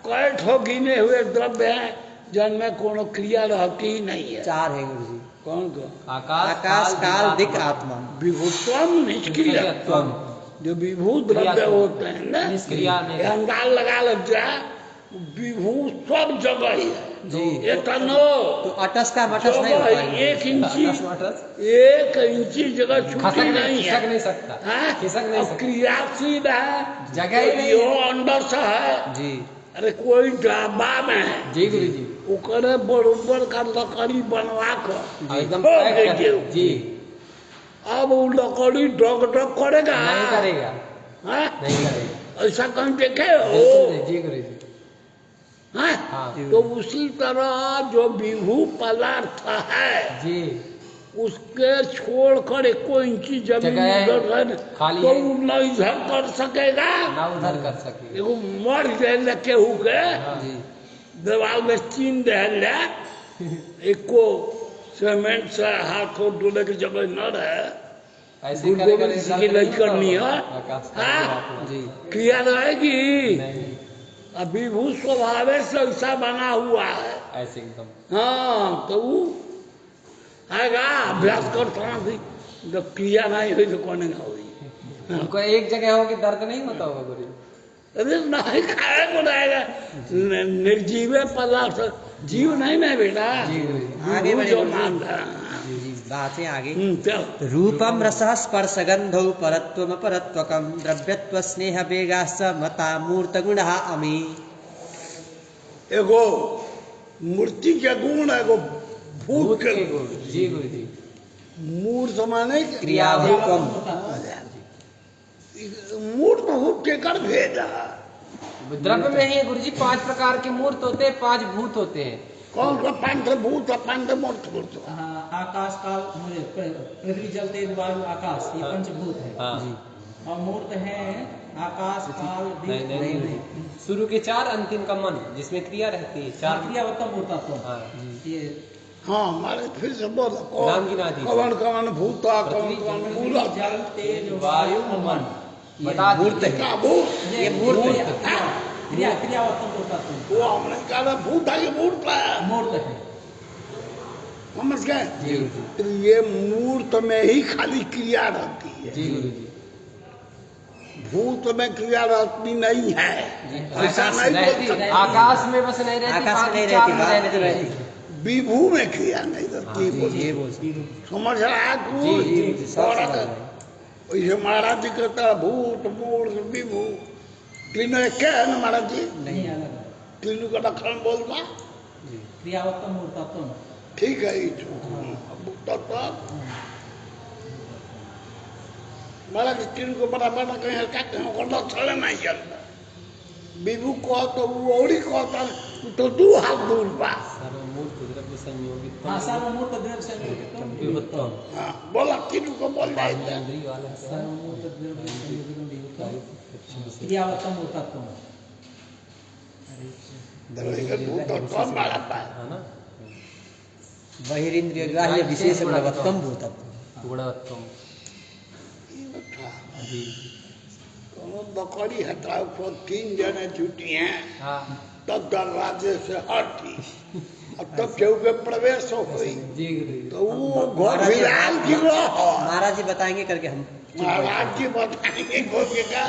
कई ठो गिने हुए द्रव्य हैं जिनमें कोनो क्रिया रहती ही नहीं है। चार है गुरुजी। कौन को? आकाश काल दिक् आत्मा। विभुत्वम निष्क्रियत्वम। जो विभू द्रव्य होते हैं ना, निष्क्रिया नहीं। ये अंदाज लगा लग जाए विभू सब जगह ही है। जी एतनो तो अटस का मटस नहीं होता जगह है। एक इंची दस मटस। 1 इंची जगह खसक छुट्टी नहीं नहीं खिसक है। नहीं सकता। हाँ? खिसक नहीं अब सकता। क्रियाशील है, जगह ही नहीं यो अंदर से है। जी अरे कोई डब्बा में है, जी गुरु जी। ओकरे बरोबर का लकड़ी बनवा कर एकदम ठोक पैक कर दीजिए। जी अब वो लकड़ी डग डग करेगा? नहीं करेगा। हाँ? नहीं करेगा। ऐसा कहीं देखे बिल्कुल हो? नहीं। जी गुरु जी। हाँ? हाँ तो उसी तरह जो विभू पदार्थ है जी उसके छोड़कर 1 इंची जमीन जगह उधर है न, खाली तो है। वो न इधर कर सकेगा ना उधर कर सके। एगो मर जाए केहू के हाँ। जी दीवार में चीन दे एको सीमेंट से हाथ को डोले की जगह न रहे ऐसे गुरु करे गोविंद करे सिंह की दर्द नहीं लश्कर होता नहीं होगा? है आकाश हाँ? जी क्रिया रहेगी नहीं अभी भू स्वभाव से ऐसा बना हुआ है ऐसे एकदम। हाँ तो वो आएगा अभ्यास करता भी जब क्रिया नहीं हुई तो कौन ना हुई उनको एक जगह हो कि दर्द नहीं होता होगा गुरु? अरे नहीं खाए को रहेगा निर्जीव पदार्थ जीव नहीं ना बेटा जी, आगे आगे बढ़े जो गुरुजी। मान रहा जी बात है आगे चल रूपम रसः स्पर्शगंधौ परत्वम परत्वकम द्रव्यत्व स्नेह वेगाश्च मता मूर्त गुणः अमी। एगो मूर्ति के गुण एगो भूत भूत के के गुण। जी गुरु जी। मूर्त माने क्रियावत्वम मूर्त भूत के कर भेद है द्रव्य में ही गुरु जी 5 प्रकार के मूर्त होते हैं, 5 भूत होते हैं। कौन सा पंचभूत है पंचमूर्त भूत हाँ, आकाश काल पृथ्वी जल तेज वायु आकाश ये हाँ। पंचभूत है हाँ। जी और मूर्त है आकाश काल नहीं दिक नहीं नहीं शुरू के 4 अंतिम का मन जिसमें क्रिया रहती है 4। क्रियावत्तम मूर्तत्व हाँ। ये हाँ हमारे फिर से बोलो नाम गिना दीजिए। कौन कौन भूता कौन पृथ्वी, कौन पृथ्वी मूला जल तेज वायु वायु मन ये बता मूर्त दीजिए। है क्या भूत ये मूर्त है। क्रियावत्तम मूर्तत्व वो हमने कहा भूत है कि मूर्त है मूर्त है समझ गए जी तो ये मूर्त में ही खाली क्रिया रहती है जी गुरु जी। भूत में क्रिया रहती नहीं है ऐसा आकाश नहीं बोल रहती सकते आकाश में बस नहीं रहती, आकाश में बाकी नहीं 4 रहती में बात में रहती। रहती विभू में क्रिया नहीं रहती हाँ, बोल ये बोल समझ रहा है तू जी, जी जी सब और समझ रहे अगर हैं। वैसे महाराज जी कहता है भूत मूर्त विभू तीनों एक है ना महाराज जी नहीं अलग है तीनों का लक्षण बोलना जी क्रियावत्तम मूर्तत्व ठीक है ये तत्व महाराज जी तीनों को बड़ा बड़ा कहीं हल्का कहीं ओकर लक्षण नहीं चलता विभू कह तो वो और ही कहता तो 2 हाथ दूर बा सर्वमूर्त द्रव्य संयोगित हाँ सर्वमूर्त द्रव्य संयोगितम विभुत्तम। हाँ बोला तीनों को बोल रहा है इंद्रिय वाला है। सर्वमूर्त द्रव्य संयोगितम विभुत्तम क्रियावत्तम मूर्तत्व दरवेगा भूत और कौन बड़ा पाए है ना? बहिरिंद्रिय ग्राह्य विशेष गुणवत्तम भूतत्व गुणवत्तम। ये बता जी। कोनो बकरी हटाओ को 3 जने छुट्टी हैं हाँ। तब दरवाजे से हटी और तब केहू के प्रवेश हो गई जी गुरु जी। तो वो घर विराम की रहो महाराज जी बताएंगे करके हम महाराज जी बताएंगे खोल का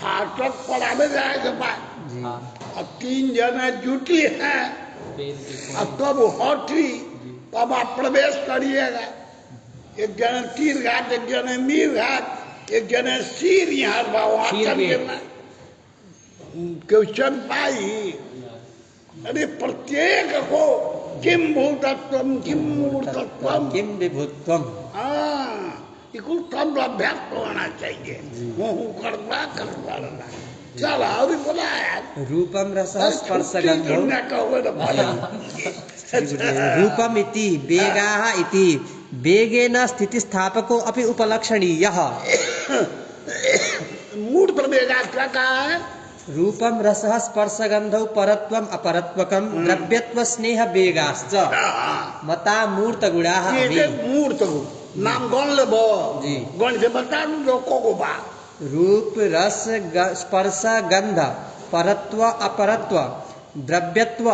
फाटक पढ़ाने जाएगा बात जी हाँ। अब 3 जने जुटी हैं पेड़ के अब तब हटी तब आप प्रवेश करिएगा एक जने तीर घाट एक जने मीर घाट एक जने सिर यहाँ वहाँ सिर चल पे। के ना क्वेश्चन पाई अरे प्रत्येक को किम भूतत्वम किम मूर्तत्वम किम विभुत्वम हाँ इसको तब अभ्यास होना चाहिए हूँ करना चल और बोला यार रूपम रसः स्पर्शगंधौ दुनिया का हुए ना बोला रूपम इति वेगाः इति वेगेन स्थितिस्थापको अपि उपलक्षणीयः। मूर्त वेगा क्या कहा है रूपम रसः स्पर्शगंधौ परत्वम अपरत्वकम द्रव्यत्व स्नेह वेगाश्च मता मूर्त गुणाः ये अमी। जे मूर्त हो नाम गण लेबो जी। गण से बता दू लोगों को बा रूप रस स्पर्श गंध परत्व अपरत्व द्रव्यत्व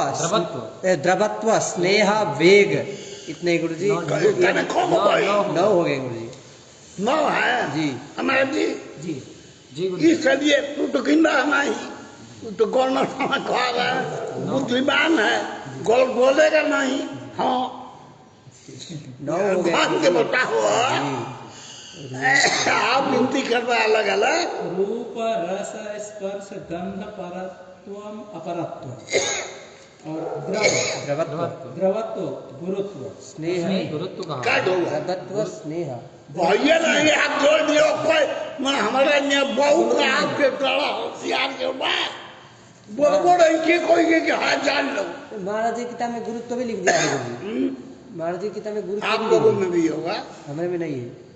द्रवत्व स्नेह वेग इतने गुरु जी कहने को भाई 9 हो गए गुरु जी। 9 है जी। हमारे जी जी जी गुरु जी। इसलिए तू तो गिंदा नहीं तू तो गौरना खा रहा है बुद्धिमान है गोल बोलेगा नहीं हाँ 9 हो गए ध्यान के बताओ आप विनती कर रहे अलग अलग रूप रस स्पर्श गंध परत्वम अपरत्व और द्रवत्व द्रवत्व गुरुत्व स्नेह गुरुत्व कहाँ? काट होगा द्रवत्व स्नेह भैया नहीं आप जोड़ दियो कोई मैं हमारे यहाँ बहुत आपके तरह होशियार के बाद बोल बोल इनकी कोई के हाथ जान लो महाराज जी किताब में गुरुत्व भी लिख दिया है गुरु जी। महाराज जी किताब में गुरु आप लोगों में भी होगा हमारे में नहीं है।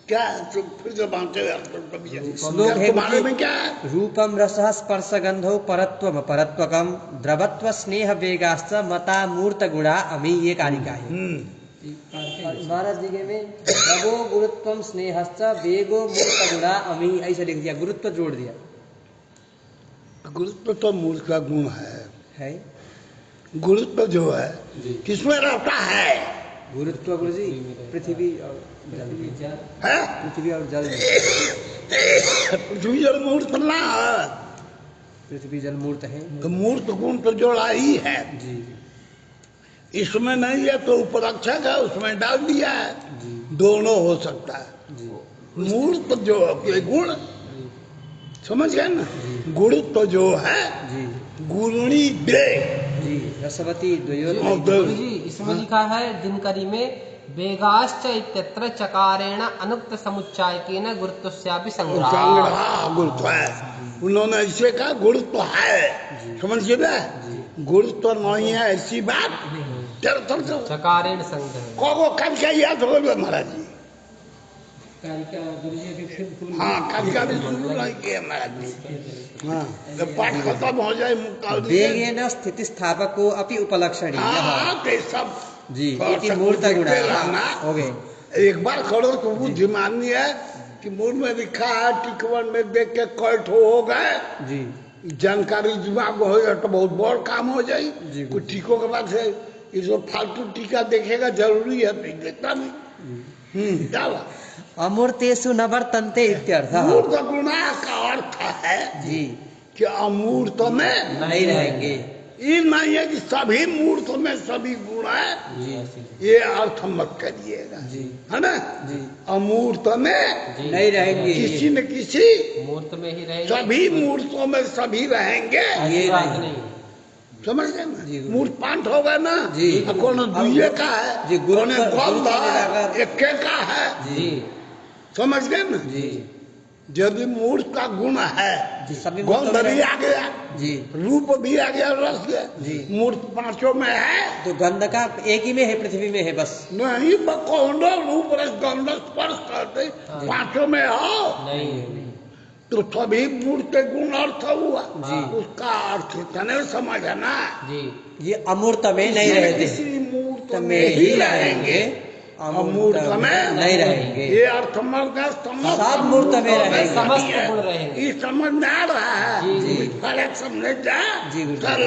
क्या है? तो फिर से बांधते हुए कभी श्लोक है तुम्हारे में क्या है? रूपम रसः स्पर्श गंधौ परत्वम परत्वकम द्रवत्व स्नेह वेगाश्च मता मूर्त गुणा अमी, ये कारिका है। और महाराज जी के में द्रवो गुरुत्वम स्नेहश्च वेगो मूर्त गुणा अमी, ऐसा लिख दिया, गुरुत्व जोड़ दिया गुरुत्व तो मूल का गुण है। गुरुत्व जो है किसमें रहता है? गुरुत्व गुरु जी पृथ्वी और जल है? पृथ्वी और जल में। पृथ्वी जल मूर्त ना है, पृथ्वी जल मूर्त है तो मूर्त गुण तो जोड़ा ही है। जी इसमें नहीं है तो उपरक्षक है, उसमें डाल दिया है। जी दोनों हो सकता है। जी मूर्त जो है गुण, समझ गए ना? गुरुत्व जो है जी गुरुणी दे जी रसवती द्वयोत गुरु जी इसमें लिखा है दिनकरी में वेगाश्च इत्यत्र चकारेण अनुक्त समुच्चायकेन गुरुत्वस्यापि संग्रह। संग्रह गुरुत्व है। उन्होंने ऐसे कहा गुरुत्व है, समझ गए ना? गुरुत्व नहीं है ऐसी बात चकारेण संग्रह को कब क्या याद हो गया महाराज जी? कारिका गुरु जी अभी फिर फूल हाँ, कब क्या भी शुरू नहीं किया महाराज जी। हाँ, जब पाठ खत्म हो जाए मुक्ता वेगेन स्थिति स्थापको अपि उपलक्षणीय। हाँ, तो सब जी और इति सब मूर्त कुछ गुण देखते रहना। हो गए। एक बार खड़ो तो बुद्धिमानी है कि मूल में लिखा है, टिकवन में देख के कल्ट हो गए, जी जानकारी दिमाग में हो जाए तो बहुत बड़ काम हो जाए। जी, कुछ टीकों के बाद से ये जो फालतू टीका देखेगा जरूरी है तो देता नहीं। क्या हुआ? अमूर्तेषु न वर्तन्ते इत्यर्थः। मूर्त गुणा का अर्थ है जी कि अमूर्त में नहीं रहेंगे। ये नहीं है कि सभी मूर्त में सभी गुण है, जी ये अर्थ मत करिएगा, जी है ना? जी अमूर्त में नहीं रहेंगे। किसी न किसी मूर्त में ही रहेंगे। सभी मूर्तों में सभी रहेंगे। ये बात नहीं। समझ गए जी, ना? गुरु। मूर्त पांच हो गए ना? जी। अब कौन दुए का जी, है, गुरु कौन पर- गुरु गौद जी ने है, अगर- एक का है। जी समझ गए ना? जी यदि मूर्त का गुण है, जी सभी मूर्तों गंध में भी रहे- आ गया, जी रूप भी आ गया, रस गया। जी। मूर्त पांचों में है तो गंध का एक ही में है, पृथ्वी में है बस। नहीं? कौन रूप रस गंध स्पर्श करते पांचों में हो नहीं तो सभी मूर्त के गुण अर्थ हुआ। जी। उसका अर्थ इतने समझ है ना? जी ये अमूर्त में नहीं किसी न रहते, किसी मूर्त में में ही ही रहेंगे, अमूर्त में नहीं रहेंगे। ये अर्थ मर गया। सब मूर्त में रहेंगे। समस्त गुण रहेंगे। ये समझ में आ रहा है। जी। फर्क समझ जा। जी, गुरु जी। चल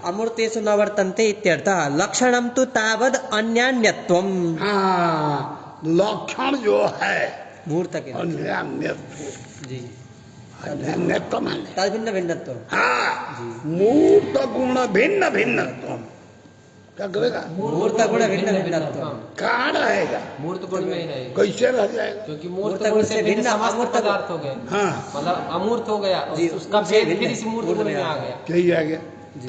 अमूर्तेषु न वर्तन्ते इत्यर्थः। लक्षणं तु तावद् अन्यान्यत्वम्। हाँ, लक्षण जो है मूर्त के अन्यान्यत्व, जी अन्यान्यत्व माने तद भिन्न भिन्नत्व। हाँ, मूर्त गुण भिन्न भिन्नत्व। क्या करेगा? मूर्त गुण भिन्न भिन्नत्व। कहाँ रहेगा? मूर्त गुण में ही रहेगा, कैसे रह जाएगा? क्योंकि मूर्त मूर्त गुण गुण से से भिन्न भिन्न समस्त अमूर्त पदार्थ हो गए। हाँ, मतलब अमूर्त हो गया, जी, उसका उससे भेद फिर भिन्न इस मूर्त मूर्त गुण में में आ आ गया। यही आ गया।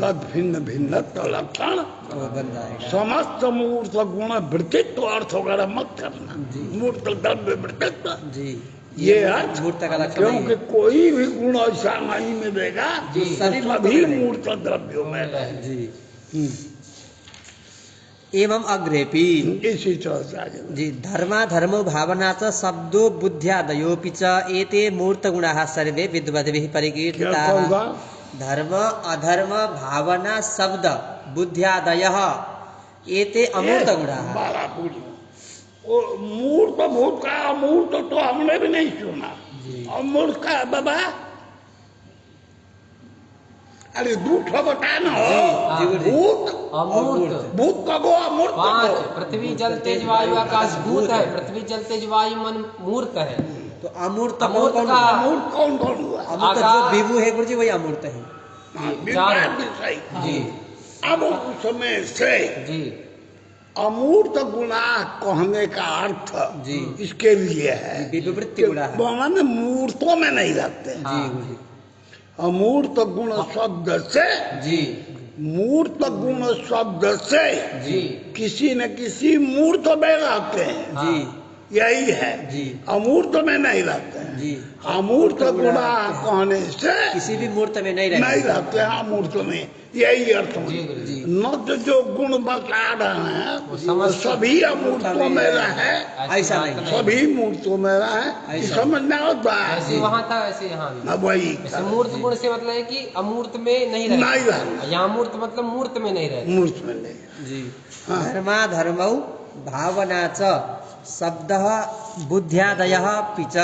तद भिन्न भिन्नत्व लक्षण वो बन जाएगा। समस्त मूर्त गुण वृत्तित्व अर्थ वगैरह मत करना। मूर्त द्रव्य वृत्तित्व जी ये अर्थ, मूर्त का लक्षण नहीं क्योंकि है। कोई भी गुण ऐसा नहीं मिलेगा जी, जो सभी मूर्त सभी में मूर्त द्रव्यों में रहे। जी एवं अग्रेपि इसी तरह से आ जाएगा। जी धर्माधर्मो भावना च शब्दो बुद्ध्यादयोऽपि च एते मूर्तगुणाः सर्वे विद्वद्भिः क्या परिकीर्तिताः। होगा? धर्म अधर्म भावना शब्द बुद्ध्यादयः एते अमूर्तगुणाः। बारह पूरी वो मूर्त भूत का अमूर्त तो हमने भी नहीं सुना। अमूर्त का बाबा, अरे दूठ बताया ना जी, हो। जी, भूत अमूर्त भूत कगो अमूर्त पांच, कगो। पृथ्वी जल तेज वायु आकाश भूत है, पृथ्वी जल तेज वायु मन मूर्त है। तो अमूर्त अमूर्त कौन का अमूर्त कौन कौन हुआ? अमूर्त जो आकाश- विभु है गुरु जी वही अमूर्त है। हाँ, चार। विज्ञान भी सही। जी अब उसमें से जी अमूर्त गुणा कहने का अर्थ जी। इसके लिए है विवृत्ति गुणा है। माने मूर्तों में नहीं रहते। जी गुरु जी अमूर्त गुण शब्द से, जी मूर्त गुण शब्द से जी किसी न किसी मूर्त में रहते हैं। जी यही है। जी अमूर्त में नहीं रहते हैं। जी अमूर्त गुणा कहने से किसी भी मूर्त में नहीं नहीं रहते। रहते हैं अमूर्त में, यही अर्थ में। जी। न तो जो गुण बता रहे हैं वो समस्त सभी अमूर्तों में रहे, ऐसा नहीं। सभी मूर्तों में रहे, ये ऐसा। समझना होता जैसे है। वहाँ था वैसे यहाँ भी। अब वही जैसे मूर्त गुण से मतलब है कि अमूर्त में नहीं रहते, नहीं रहते, यहाँ मूर्त मतलब मूर्त में नहीं रहते। मूर्त में नहीं। जी हाँ। धर्माधर्मौ भावना च शब्दः बुद्ध्यादयः पिच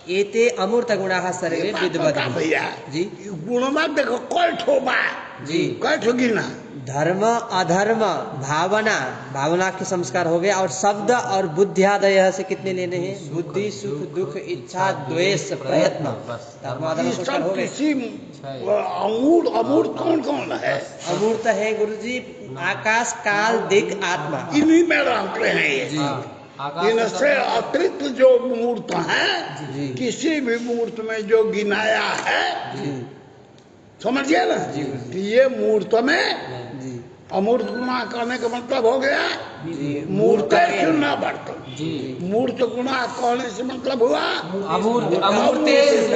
एते अमूर्त गुणाः सर्वे ये बात बता विद्वदन्ति। भैया जी गुणवा देखो कई ठो बा, जी कई ठो गिना। धर्म अधर्म भावना, भावना के संस्कार हो गया, और शब्द और बुद्धियादय से कितने लेने हैं? बुद्धि सुख दुख इच्छा द्वेष प्रयत्न, बस। धर्म अधर्म ये संस्कार हो सब गए। किसी अमूर्त कौन कौन है? अमूर्त है गुरुजी आकाश काल दिक आत्मा। इन्हीं में रहते हैं ये। जी आकाश इनसे अतिरिक्त जो मूर्त है, जी किसी भी मूर्त में जो गिनाया है, जी समझिए ना जी। कि ये मूर्त में जी अमूर्त गुणा करने का मतलब हो गया जी मूर्त के- न बर्तन। जी मूर्त गुणा कहने से मतलब हुआ अमूर्त अमूर्ते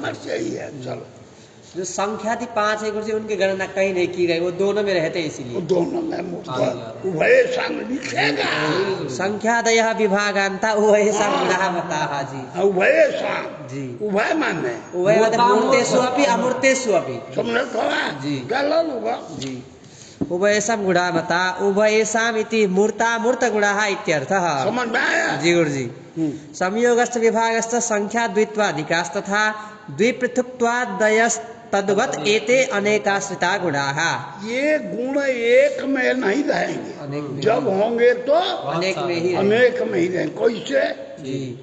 बस यही है। चलो जो संख्यादि 5 है गुरुजी, उनकी गणना कहीं नहीं की गई, वो दोनों में रहते हैं वो इसीलिए। दोनों में मूर्त उभय संग लिखेगा, संख्यादय विभागांता उभय संगुणः मताः। जी उभय संग जी उभय माने उभय मतलब मूर्तेषु अपि अमूर्तेषु अपि। समझ थोड़ा जी। गलत होगा। जी उभयेषां गुणा मता उभयेषाम् इति मूर्तामूर्त गुणाः इत्यर्थः। समझ में आया? जी गुरुजी संयोगश्च विभागश्च संख्या द्वित्वाधिकास्तथा द्विपृथक्त्वादयस्तद्वत् एते अनेकाश्रिता गुणाः। ये गुण एक में नहीं रहेंगे, अनेक में जब होंगे तो अनेक में ही अनेक में ही रहेंगे। कैसे? जी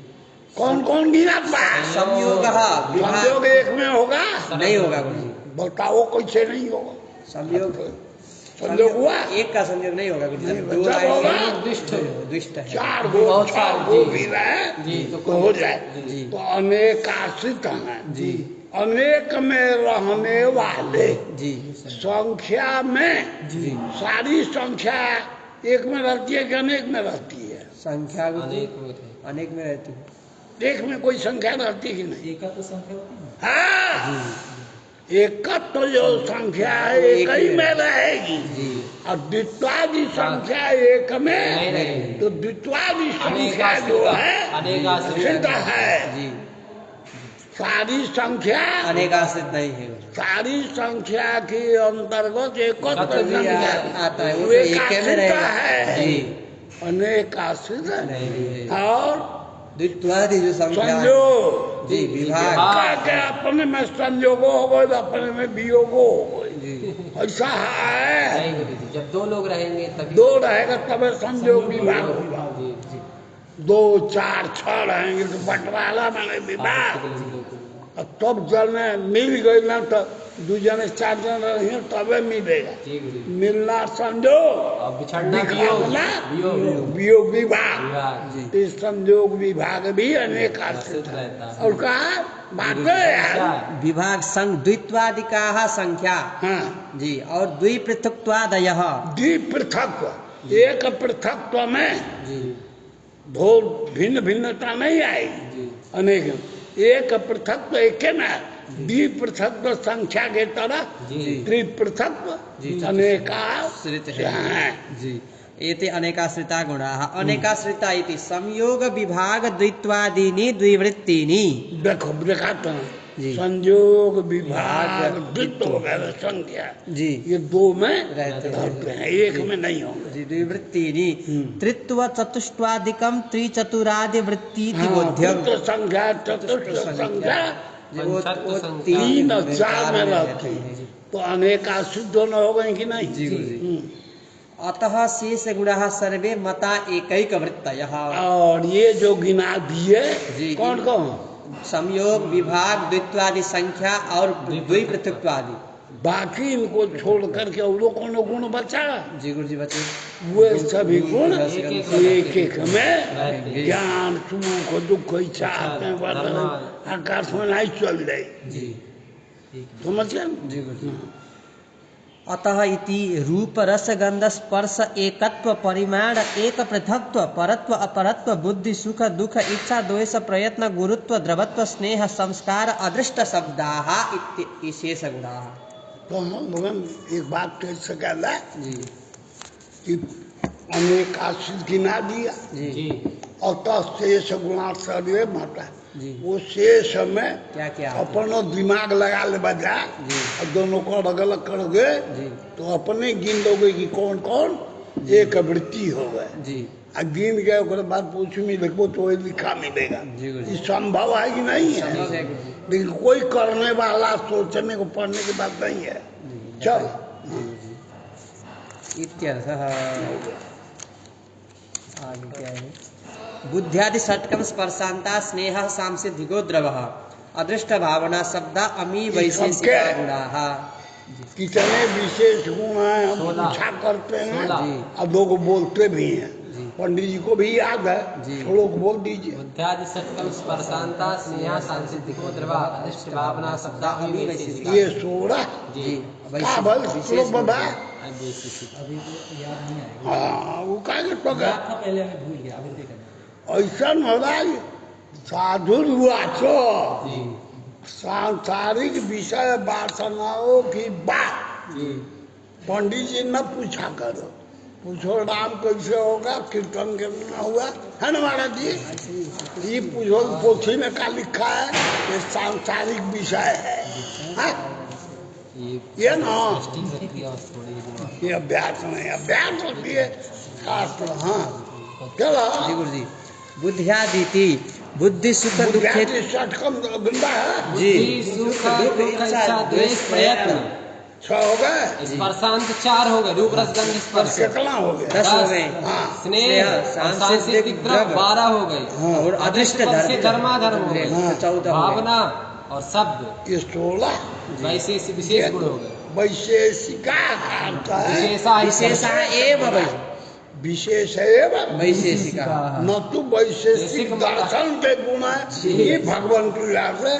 कौन कौन गिना पा? संयोगः विभाग संयोग एक में होगा, नहीं होगा गुरुजी। बताओ कैसे नहीं होगा? संयोग संयोग हुआ एक का संयोग नहीं होगा गुरुजी। नहीं, दो जब लाइन होगा, दुष्ट है। चार गो बहुत चार सारे, गो जी। भी रहे जी, तो हो जाए। जी। तो अनेक आश्रित हैं, जी अनेक में रहने वाले जी संख्या में जी सारी संख्या एक में रहती है कि अनेक में रहती है? संख्या गुरुजी अनेक में थे। अनेक में रहती है। एक में कोई संख्या रहती है कि नहीं? एक तो संख्या होती है। हाँ, एक तो जो संख्या है एक ही में रहेगी, जी और द्वित्वादि संख्या एक नहीं में, रहेगी। तो द्वित्वादि संख्या जो है अनेकाश्रित सिद्ध है। जी सारी संख्या अनेकाश्रित नहीं है गुरुजी। सारी संख्या के अंतर्गत एक भी आता है, वो वो तो एक में आश्रित रहेगा। है, जी अनेक आश्रित नहीं है। और द्वित्वादि जो संख्या है। संयोग जी विभाग क्या क्या अपने में संयोगो हो गए तो अपने में वियोगो हो गए, जी ऐसा है। नहीं गुरुजी, जब दो लोग रहेंगे तभी दो रहेगा तब संयोग विभाग होगा। जी जी दो चार छह रहेंगे तो बंटवारा माने विभाग। और तब जने मिल गए ना तो दो जने चार जने रहेंगे तबे मिलेगा। जी गुरुजी। मिलना संयोग, और बिछड़ना वियोग दिखाना वियोग वियोग विभाग। विभाग इस संयोग विभाग भी अनेक आश्रित है। रहता है। और कहा बातें यार। विभाग संग द्वित्वादिकाः संख्या। हाँ, जी और द्विपृथक्त्वादयः। द्विपृथक्व, एक पृथक्व में जी दो भिन्न भिन्नता नहीं आएगी। जी अनेक एक पृथक्व एक में, द्विपृथक्व संख्या के तरह जी त्रिपृथक्व जी। अनेकाश्रित है। जी एते अनेकाश्रिता गुणाः। अनेकाश्रिता इति संयोग विभाग द्वित्वादीनि द्विवृत्तीनि। देखो दिखाते हैं जी। संयोग विभाग द्वित्व वगैरह संख्या जी ये दो में रहते हैं। रहते हैं, एक में नहीं होंगे। जी द्विवृत्तीनि त्रित्व चतुष्टवादिकं त्रिचतुरादि वृत्तीति हाँ, बोध्यम। तृतीय संख्या चतुर्थ संख्या जी, वो पंचत्व संख्या। तीन और में, चार में रहती रहते है, हैं। तो अनेकाश्रित दोनों हो गए कि नहीं? जी, गुरुजी। हम्म। अतः शेष गुणाः सर्वे मता एकैकवृत्तयः। और ये जो गिना दिए जी। कौन कौन? संयोग विभाग द्वित्वादि संख्या और द्विपृथक्त्वादि। बाकी इनको छोड़ करके और कौन गुण बचा? जी गुरुजी बचे वे सभी गुण एक एक में ज्ञान सुख दुख इच्छा आकाश में नहीं चल जाए। जी समझ गए? जी गुरुजी। अतः इति रूप रस गंध स्पर्श एकत्व परिमाण एक पृथक्त्व परत्व अपरत्व बुद्धि सुख दुख इच्छा द्वेष प्रयत्न गुरुत्व द्रवत्व स्नेह संस्कार अदृष्ट शब्दाः इति शेष गुणाः। तो हम भगवान एक बात कह सकेला जी कि अनेक आश्रित गिना दिया जी अतः शेष गुणा सर्वे माता जी वो शेष में क्या क्या अपनो दिमाग लगा ले बजा जी और दोनों को अलग अलग करोगे जी तो अपने गिन दोगे कि कौन कौन एक वृत्ति हो गए जी आ गिन गए उसके बाद पूछ में देखो तो वही लिखा मिलेगा। जी गुरुजी। ये संभव है कि नहीं है? संभव है गुरुजी। लेकिन कोई करने वाला सोचने को पढ़ने की बात नहीं है। चल इत्यर्थः। आगे क्या है? बुद्ध्यादि षट्कम स्पर्शांता स्नेह सांसिधिको द्रवः अदृष्ट भावना शब्द अमी वैशेषिका गुणाः। कितने विशेष गुण है हम 16 पूछा करते हैं जी। और लोग बोलते भी हैं। जी। पंडित जी को भी याद है जी। लोग बोल दीजिए। बुद्ध्यादि षट्कम स्पर्शांता स्नेहा सांसिधिको द्रवा अदृष्ट भावना शब्दा अमी वैशेषिका। ये 16 जी का बल श्लोक बता अभी तो याद नहीं आएगा। हाँ वो का तो याद था पहले, हमें भूल गया, अभी देखा। ऐसा महाराज साधु वाचो सांसारिक विषय वासनाओं की बात पंडित जी न पूछा करो। पूछो राम कैसे होगा, कीर्तन करना हुआ है ना महाराज जी। ये पूछो पोथी में क्या लिखा है, ये सांसारिक विषय है। हाँ? ये ना ये अभ्यास नहीं, अभ्यास होती है शास्त्र। हाँ चलो जी गुरुजी। बुद्ध्यादिति बुद्धि सुख दुखे षटकम गंदा है जी सुख दुख इच्छा द्वेष प्रयत्न 6 हो गए। स्पर्शांत 4 हो गए, रूप रस गंध स्पर्श कितना हो गया? 10 हो गए। हाँ स्नेह और सांसिधिक द्रव 12 हो गए और अदृष्ट से धर्माधर्म हो गए, 14 हो गए। भावना और शब्द ये 16 वैशेष विशेष गुण हो गए। वैशेषिका का अर्थ है विशेषा एव वै विशेष एवं वैशेषिका न तो वैशेषिक दर्शन के गुण है। ये भगवान की याद से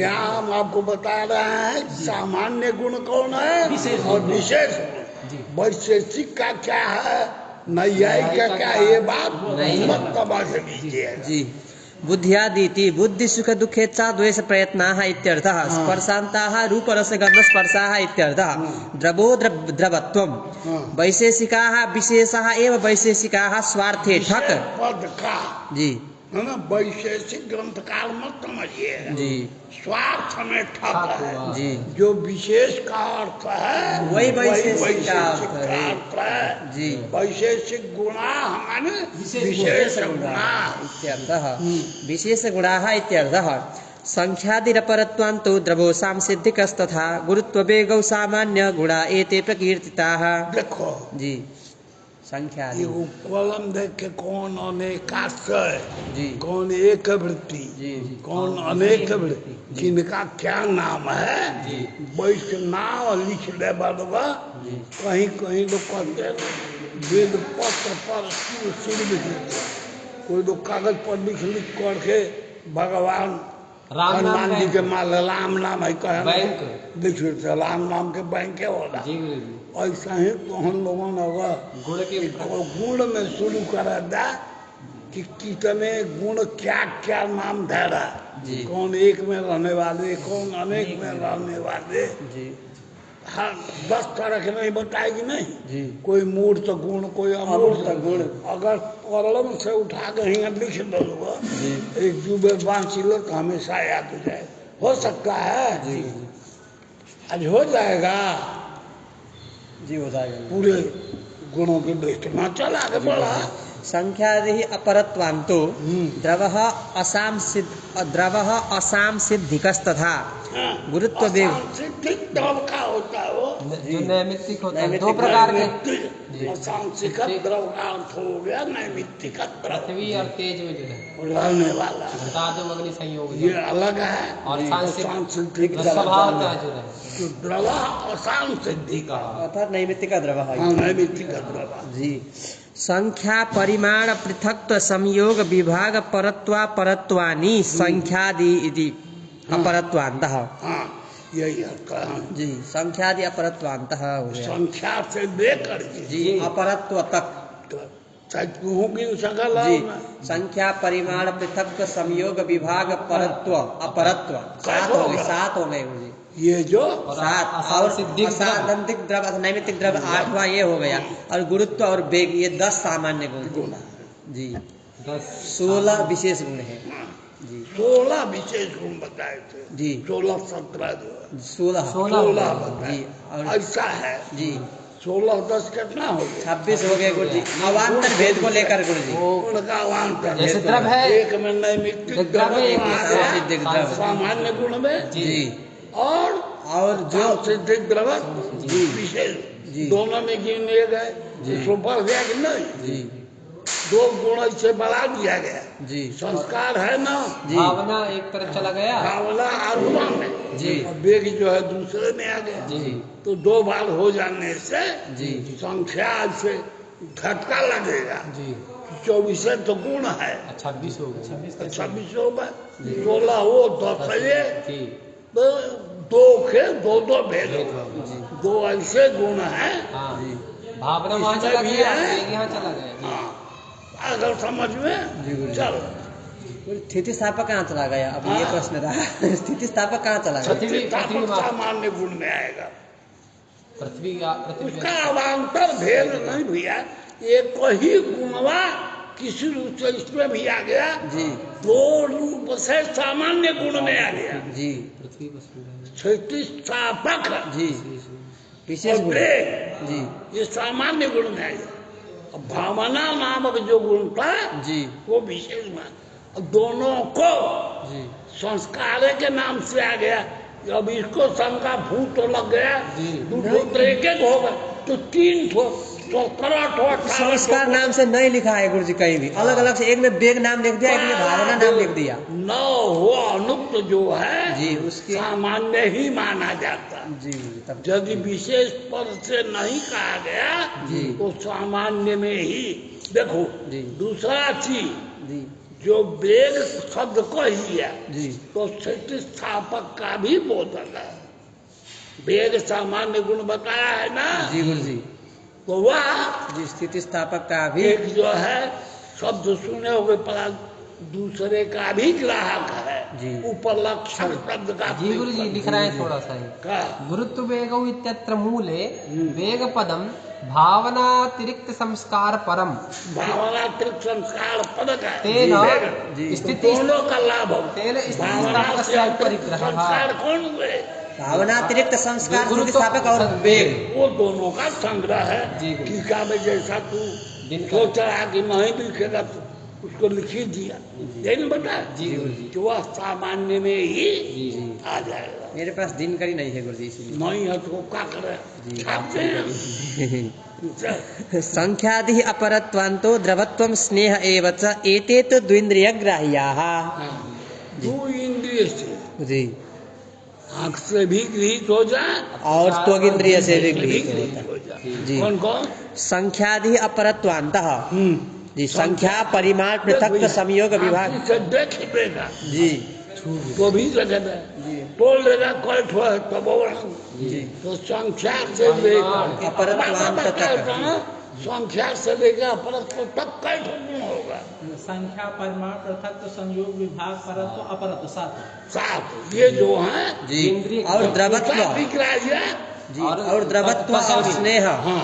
यहाँ हम आपको बता रहे हैं सामान्य गुण कौन है और विशेष गुण। वैशेषिक का क्या है, नैयायिक का क्या, ये बात मत समझ लीजिए। जी। बुद्ध्यादिति बुद्धि सुख दुखेच्छा द्वेष प्रयत्नाः इत्यर्थः। स्पर्शान्ताः रूप रस गंध स्पर्शाः इत्यर्थः। द्रवो द्रवत्वम् वैशेषिकाः विशेषाः एव वैशेषिकाः स्वार्थे ठक पद का जी है ना, वैशेषिक ग्रंथकार मत समझिए। जी स्वार्थ में ठक है। जी जो विशेष का अर्थ है वही वैशेषिक का वैशेषिक अर्थ का है। अर्थ है। जी। वैशेषिक गुणा हमारे विशेष गुणा। इत्यर्थः। विशेष गुणाः इत्यर्थः। संख्यादिरपरत्वान्तो द्रवो सांसिद्धिकस्तथा गुरुत्ववेगौ सामान्य गुणा एते प्रकीर्तिताः। देखो जी संख्यादि ये कलम देख के कौन अनेकाश्रय, जी कौन एक वृत्ति, जी कौन अनेक वृत्ति, जिनका क्या नाम है वैसे नाम लिख ले बलवा। कहीं कहीं लोग कहते वेद पत्र पर सिर लिख लेते, कोई लोग कागज पर लिख करके भगवान राम नाम हनुमान जी बैंक। के माल राम नाम है कहे बैंक। लिख लेते, राम नाम के बैंक है होला। जी गुरुजी। ऐसा ही तो हम लोगों ने गुण के गुण में शुरू करा था कि कितने गुण क्या क्या नाम धरा, कौन एक में रहने वाले, कौन अनेक में रहने वाले। जी हर 10 तरह के नहीं बताएगी नहीं। जी कोई मूर्त गुण, कोई अमूर्त गुण। अगर कलम से उठा के यहाँ लिख दो एक जुबे बांसी लो तो हमेशा याद हो जाए। हो सकता है जी आज हो जाएगा जी हो जाएगा। पूरे गुणों की लिस्ट में। चल आगे बढ़ा। संख्यादि अपरत्वान्तो द्रवः असांसिद्धिकस्तथा गुरुत्व वेग सांसिधिक द्रव का होता है वो जो नैमित्तिक होता है, 2 प्रकार के सांसिक द्रव का अर्थ हो गया नैमित्तिक द्रव, पृथ्वी और तेज में जो है रहने वाला। घटादो अग्नि संयोग ये अलग है। और सांसिधिक स्वभाव का जो है तो द्रव असांसिधिक अर्थात नैमित्तिक द्रव है। नैमित्तिक द्रव। जी। संख्या परिमाण पृथक्त्व संयोग विभाग परत्वा परत्वानि संख्यादि इति अपरत्वान्तः। हाँ यही अर्थ है। जी संख्यादि अपरत्वांतः हो गया संख्या से लेकर के जी अपरत्व तक चाहे गेहूं की सकल जी संख्या परिमाण पृथक संयोग विभाग परत्व अपरत्व सात हो गए गुरु जी ये जो सात असार और सिद्धिक द्रव्य। असादंतिक द्रव्य अथवा नैमित्तिक द्रव्य 8वां ये हो गया और गुरुत्व और वेग ये 10 सामान्य गुण जी 16 विशेष गुण है जी 16 विशेष गुण बताए थे जी 16-17 जो है 16 16 बताए जी और ऐसा है जी 16-10 कितना हो गया 26 हो गए गुरु जी अवान्तर भेद को लेकर गुरु जी उनका अवान्तर जैसे द्रव्य है एक में नैमित्तिक द्रव्य एक में सांसिद्धिक द्रव्य सामान्य गुण में जी और जो सांसिद्धिक द्रव्य जी विशेष जी दोनों में गिने गए जी। उसको बढ़ गया कि नहीं जी 2 गुण से बढ़ा दिया गया जी संस्कार है ना जी भावना एक तरफ चला गया भावना आत्मा में जी और वेग जो है दूसरे में आ गया जी तो 2 बार हो जाने से जी संख्या से झटका लगेगा जी 24 तो गुण है 26 हो गया 26 होगा 16 हो 10 ये जी तो 2 के 2 भेद जी 2 ऐसे गुण हैं हाँ जी भावना वहाँ इसमें चला भी गया है। वेग यहाँ चला गया जी। हाँ अगर समझ में जी, गुरु जी। चलो स्थिति स्थापक कहाँ चला गया अब ये प्रश्न रहा स्थिति स्थापक कहाँ चला गया पृथ्वी पृथ्वी स्थापक मात्र सामान्य गुण में आएगा पृथ्वी पृथ्वी उसका अवान्तर भेद नहीं भैया एक ही गुणवा किसी रूप से इसमें भी आ गया जी 2 रूप से सामान्य गुण में आ गया जी पृथ्वी को सुन रहे हैं। स्थिति स्थापक जी विशेष और गुण वेग जी ये सामान्य गुण में आ गया अब भावना नामक जो गुण था जी वो विशेष मान दोनों को जी संस्कार के नाम से आ गया अब इसको शंका भूत तो लग गया जी। 2 तो एक होगा तो 3 ठो 17 ठो 18 संस्कार नाम से नहीं लिखा है गुरु जी कहीं भी अलग अलग से एक में वेग नाम लिख दिया एक में भावना नाम लिख दिया न हो अनुक्त जो है जी उसके सामान्य ही माना जाता जी तब यदि विशेष पद से नहीं कहा गया जी। तो सामान्य में ही देखो जी। दूसरा चीज जी जो वेग शब्द को ही है जी तो स्थिति स्थापक का भी बोधन है वेग सामान्य गुण बताया है ना जी गुरु जी तो वह जी स्थिति स्थापक का भी एक जो है शब्द सुने हुए पर दूसरे का भी ग्राहक है जी। ऊपर लक्षण शब्द का जी गुरु जी लिख रहे हैं थोड़ा सा ही का गुरुत्व वेगौ इत्यत्र मूले वेग पदम भावनातिरिक्त संस्कार परम भावना तृप्त संस्कार पद का तेन जी। तो स्थिति दोनों का लाभ हो तेन स्थिति भावना स्थापक से से अतिरिक्त परिग्रह संस्कार कौन हुए भावनातिरिक्त संस्कार गुरु स्थिति तो- स्थापक और वेग वो दोनों का संग्रह है जी, गुरु। टीका में जैसा तू दिन का- सोच रहा कि नहीं भी लिखेगा तो उसको लिख ही दिया यही नहीं बता जी गुरु जी कि वह सामान्य में ही जी जी आ जाएगा मेरे पास दिनकरी नहीं है गुरु जी इसलिए नहीं है तो क्या करे जी। छापते हैं चल। संख्यादि अपरत्वान्तो द्रवत्वं स्नेह एव च एते तो द्विन्द्रियग्राह्याः दो इंद्रिय से जी आंख से भी गृहित हो जाए और त्वगिंद्रिय से भी भी गृहीत गृहित होता हो जाए जी। कौन कौन संख्यादि अपरत्वान्तः जी संख्या परिमाण पृथक संयोग विभाग आंख से देख देगा जी तो भी लगेगा जी बोल देगा कोई ठो है तो बोल जी तो संख्या से लेकर अपरत्वांत तक संख्या से लेकर अपरत्व तक कई ठो गुण होगा संख्या परिमाण पृथक संयोग विभाग परत्व अपरत्व 7 ये जो है जी इंद्रिय और द्रवत्व दिख रहा है जी और द्रवत्व और स्नेह हाँ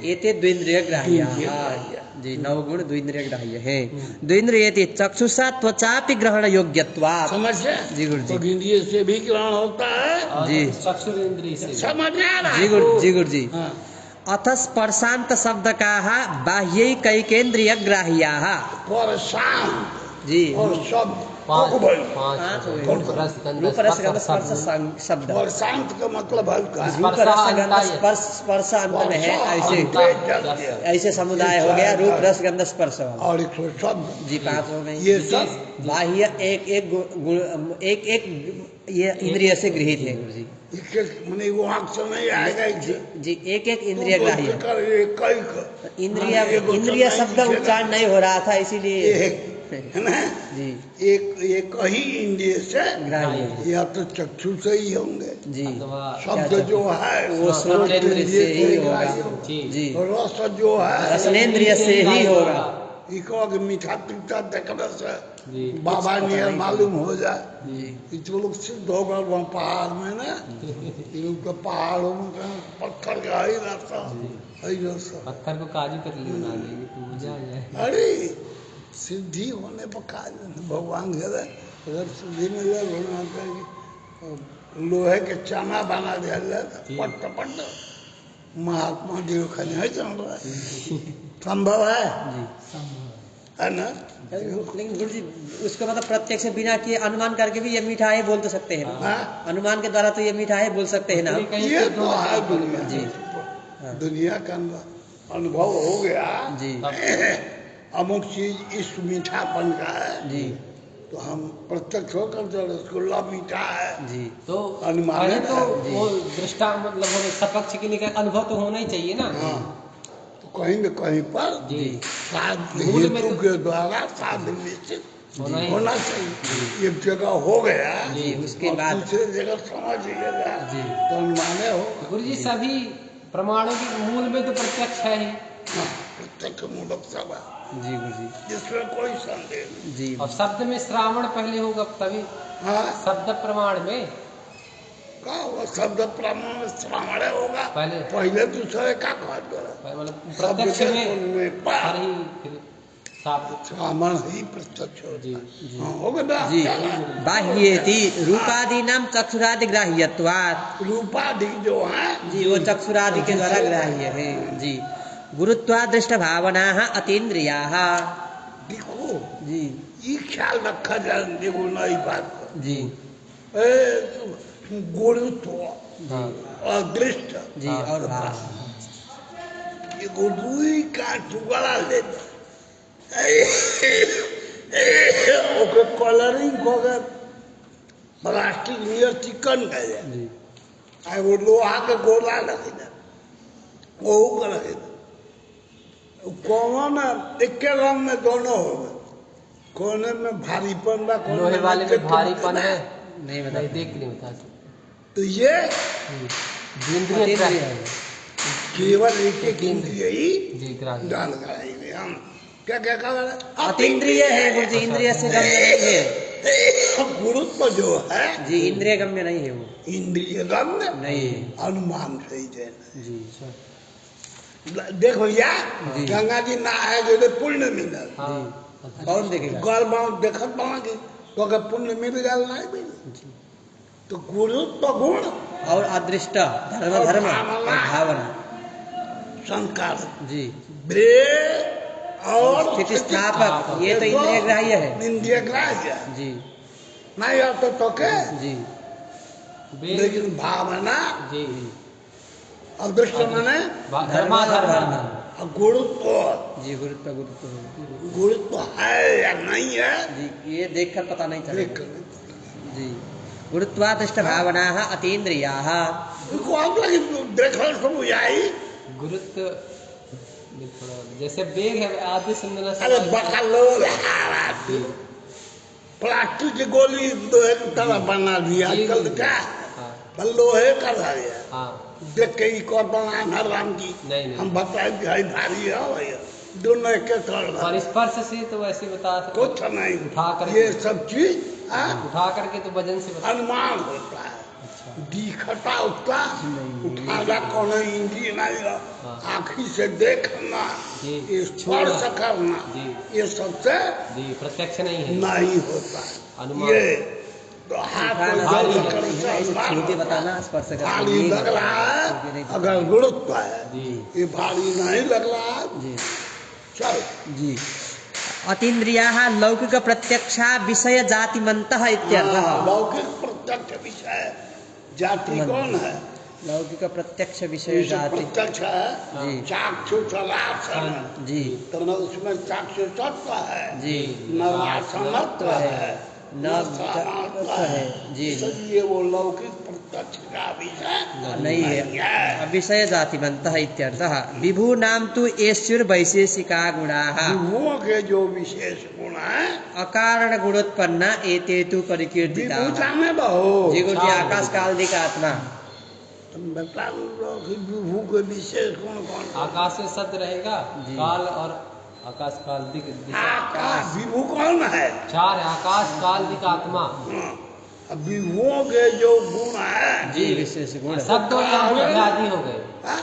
एते द्विन्द्रिय ग्राह्य द्विन्द्रियग्राह्य। जी नवगुण द्विन्द्रिय ग्राह्य है द्विन्द्रियेति चक्षुषा त्वचापि ग्रहण योग्यत्वात् समझ जी गुरु जी। तो इंद्रिय से भी ग्रहण होता है और जी। चक्षुरेंद्रिय से समझ आ रहा जी है गुरु जी हाँ। अथ स्पर्शांत शब्द का बाह्यैकैकेन्द्रिय ग्राह्याः पर शाम जी और शब्द पांच को भाई पांच हो गए। रूप रस गंध रूप रस गंध स्पर्श स्पर्श शब्द और शांत का मतलब हल्का है। रूप रस गंध अंताय। स्पर्श स्पर्श अंत में है ऐसे अंताय। ऐसे समुदाय हो गया रूप रस गंध स्पर्श वाला और एक सौ शब्द जी 5 हो गए ये सब बाह्य एक एक एक एक ये इंद्रिय से गृहित है गुरु जी मैंने वो आंख से नहीं आएगा जी एक एक इंद्रिय ग्राह्य इंद्रिय इंद्रिय इंद्रिय शब्द उच्चारण नहीं हो रहा था इसीलिए है ना? जी एक ही इंद्रिय से ग्राह्य है। या तो चक्षु से ही होंगे, जी अथवा शब्द जो है वो श्रोतेंद्रिय से ही होगा। जी जी रस जो है रसनेंद्रिय से ही होगा। ये कहो कि मीठा तीखा देखने से जी बाबा पता नियर नहीं मालूम हो जाए। जी ये जो लोग सिद्ध होकर वहाँ पहाड़ में ना, इनके पहाड़ों में कहीं पत्थर का ही रहता है जो सब। पत्थर को काजू कतली बना देंगे तो मजा आ जाए। अरे सिद्धि होने पर कहा भगवान कहते अगर सिद्धि में ले लोहे के चना बना दिया जाए पट पट महात्मा जी को नहीं चल रहा है, संभव है जी है ना? लेकिन गुरु जी उसका मतलब प्रत्यक्ष से बिना किए अनुमान करके भी ये मीठा है बोल तो सकते हैं ना। हाँ? अनुमान के द्वारा तो ये मीठा है बोल सकते हैं ना हम। ये तो है दुनिया जी दुनिया का अनुभव हो गया जी अमुक चीज इस मीठापन का है जी तो हम प्रत्यक्ष होकर जो रसगुल्ला मीठा है जी तो अनुमान पहले है तो ना? जी। वो दृष्टा मतलब होने सपक्ष के लिए अनुभव तो होना ही चाहिए ना। हाँ तो कहीं न कहीं पर जी साध मूल में हेतु तो- के द्वारा साध निश्चित होना ही- होना चाहिए। एक जगह हो गया जी उसके और बाद दूसरे जगह समझिएगा जी तो अनुमाने हो गुरु जी सभी प्रमाणों के मूल में तो प्रत्यक्ष है ही, प्रत्यक्ष मूलक सब है जी गुरु जी जिसमें कोई संदेह नहीं। जी और शब्द में श्रावण पहले होगा तभी हाँ शब्द प्रमाण में का वो शब्द प्रमाण श्रावण होगा पहले पहले दूसरे का कह दो मतलब शब्द प्रत्यक्ष के में सुनने हर पर ही फिर साफ श्रावण ही प्रत्यक्ष होता जी है। हाँ, हो गया जी ना? बाह्येति रूपादीनां चक्षुरादि ग्राह्यत्वात् रूपाधिक जो है जी वो चक्षुरादि के द्वारा ग्राह्य है। जी गुरुत्वादृष्ट भावनाः अतीन्द्रियाः। देखो जी ये ख्याल रखा जाए देखो नई बात को। जी गुरुत्व हाँ अदृष्ट जी और भाव ये गुरुई का टुकड़ा लेता ओके कलरिंग हो गए प्लास्टिक नियर चिकन का जाए जी आई वो लोहा के गोला लगे ना वो का लगे कौन एक के रंग में दोनों हो गए कोने में भारीपन बा कोने लोहे वाले में भारीपन है नहीं बता नहीं देख नहीं बता सकते। तो ये इंद्रिय अतीन्द्रिय ग्राह्य है। केवल एक इंद्रिय ही जी ग्राह्य डाल कराएंगे हम क्या क्या कहा अतीन्द्रिय है गुरु जी इंद्रिय से गम्य नहीं है। गुरुत्व जो है जी इंद्रिय गम्य नहीं है वो इंद्रिय गम्य नहीं है। अनुमान से ही देना जी देखो भैया जी। गंगा जी नहाए जो पुण्य मिलल हाँ कौन देखेगा गल बाँव देखत बना की तो अगर पुण्य मिल गया नहीं मिल तो गुरुत्व गुण और अदृष्ट धर्म और धर्म भावना। और भावना संस्कार जी वे और स्थिति स्थापक ये तो इंद्रिय ग्राह्य है। इंद्रिय ग्राह्य है। जी नहीं आता तो के जी वेद लेकिन भावना जी अदृष्ट माने धर्मा धर्म और गुरुत्व जी गुरुत्व गुरुत्व है या नहीं है जी ये देखकर पता नहीं देख चलेगा। जी गुरुत्वादृष्ट भावनाः अतीन्द्रियाः। उनको आप लगे देखल सब आई गुरुत्व में थोड़ा जैसे वेग है आदि सुंदर अरे बका लोग प्लास्टिक की गोली लोहे की तरह बना दिया जी, आजकल जी। क्या हाँ लोहे का दिया हाँ देख के ही कौन बना न राम की नहीं, नहीं। हम बताए कि भाई भारी है भैया दोनों एक के तरह और स्पर्श से तो वैसे बता सकते कुछ नहीं उठा करके। ये सब चीज हाँ, उठा करके तो वजन से बता अनुमान होता है अच्छा दिखता उसका उठाना कौन इंद्रिय नहीं है। हाँ। आँखी से देखना जी। ये स्पर्श करना जी। ये सबसे जी प्रत्यक्ष नहीं है नहीं होता अनुमान। ये तो हाथ को भारी जल है। कर से अनुमान छू के होता है। बताना स्पर्श करके भारी नहीं लग रहा छू के नहीं है पता। अगर गुरुत्व है जी ये भारी नहीं लग रहा है जी चल जी अतीन्द्रियाः लौकिक प्रत्यक्षा विषय जातिमन्तः इत्यर्थः। हाँ, लौकिक प्रत्यक्ष विषय जाति कौन है लौकिक प्रत्यक्ष विषय विषय जाति प्रत्यक्ष है जी। चाक्षुषलासन जी तो न उसमें चाक्षुषत्व है जी न वासनत्व है न सामर्थ्य है जी इसलिए वो लौकिक का विषय नहीं है। अविषय जातिमन्तः इत्यर्थः। विभूनां तु एष्युर वैशेषिका गुणाः विभुओं के जो विशेष गुण है अकारण गुणोत्पन्ना एते तु परिकीर्तिताः। विभूता में बहुत जी गुरु जी, आकाश काल दिक आत्मा। तुम बता दो कि विभू के विशेष गुण कौन कौन? आकाश से सद रहेगा, जी। काल और आकाश काल दिक दिशा। आकाश विभू कौन है? चार है, आकाश काल दिक आत्मा। हाँ, अब विभुओं के जो गुण है जी विशेष गुण। शब्द और यहाँ बुद्धि आदि हो गए। हाँ,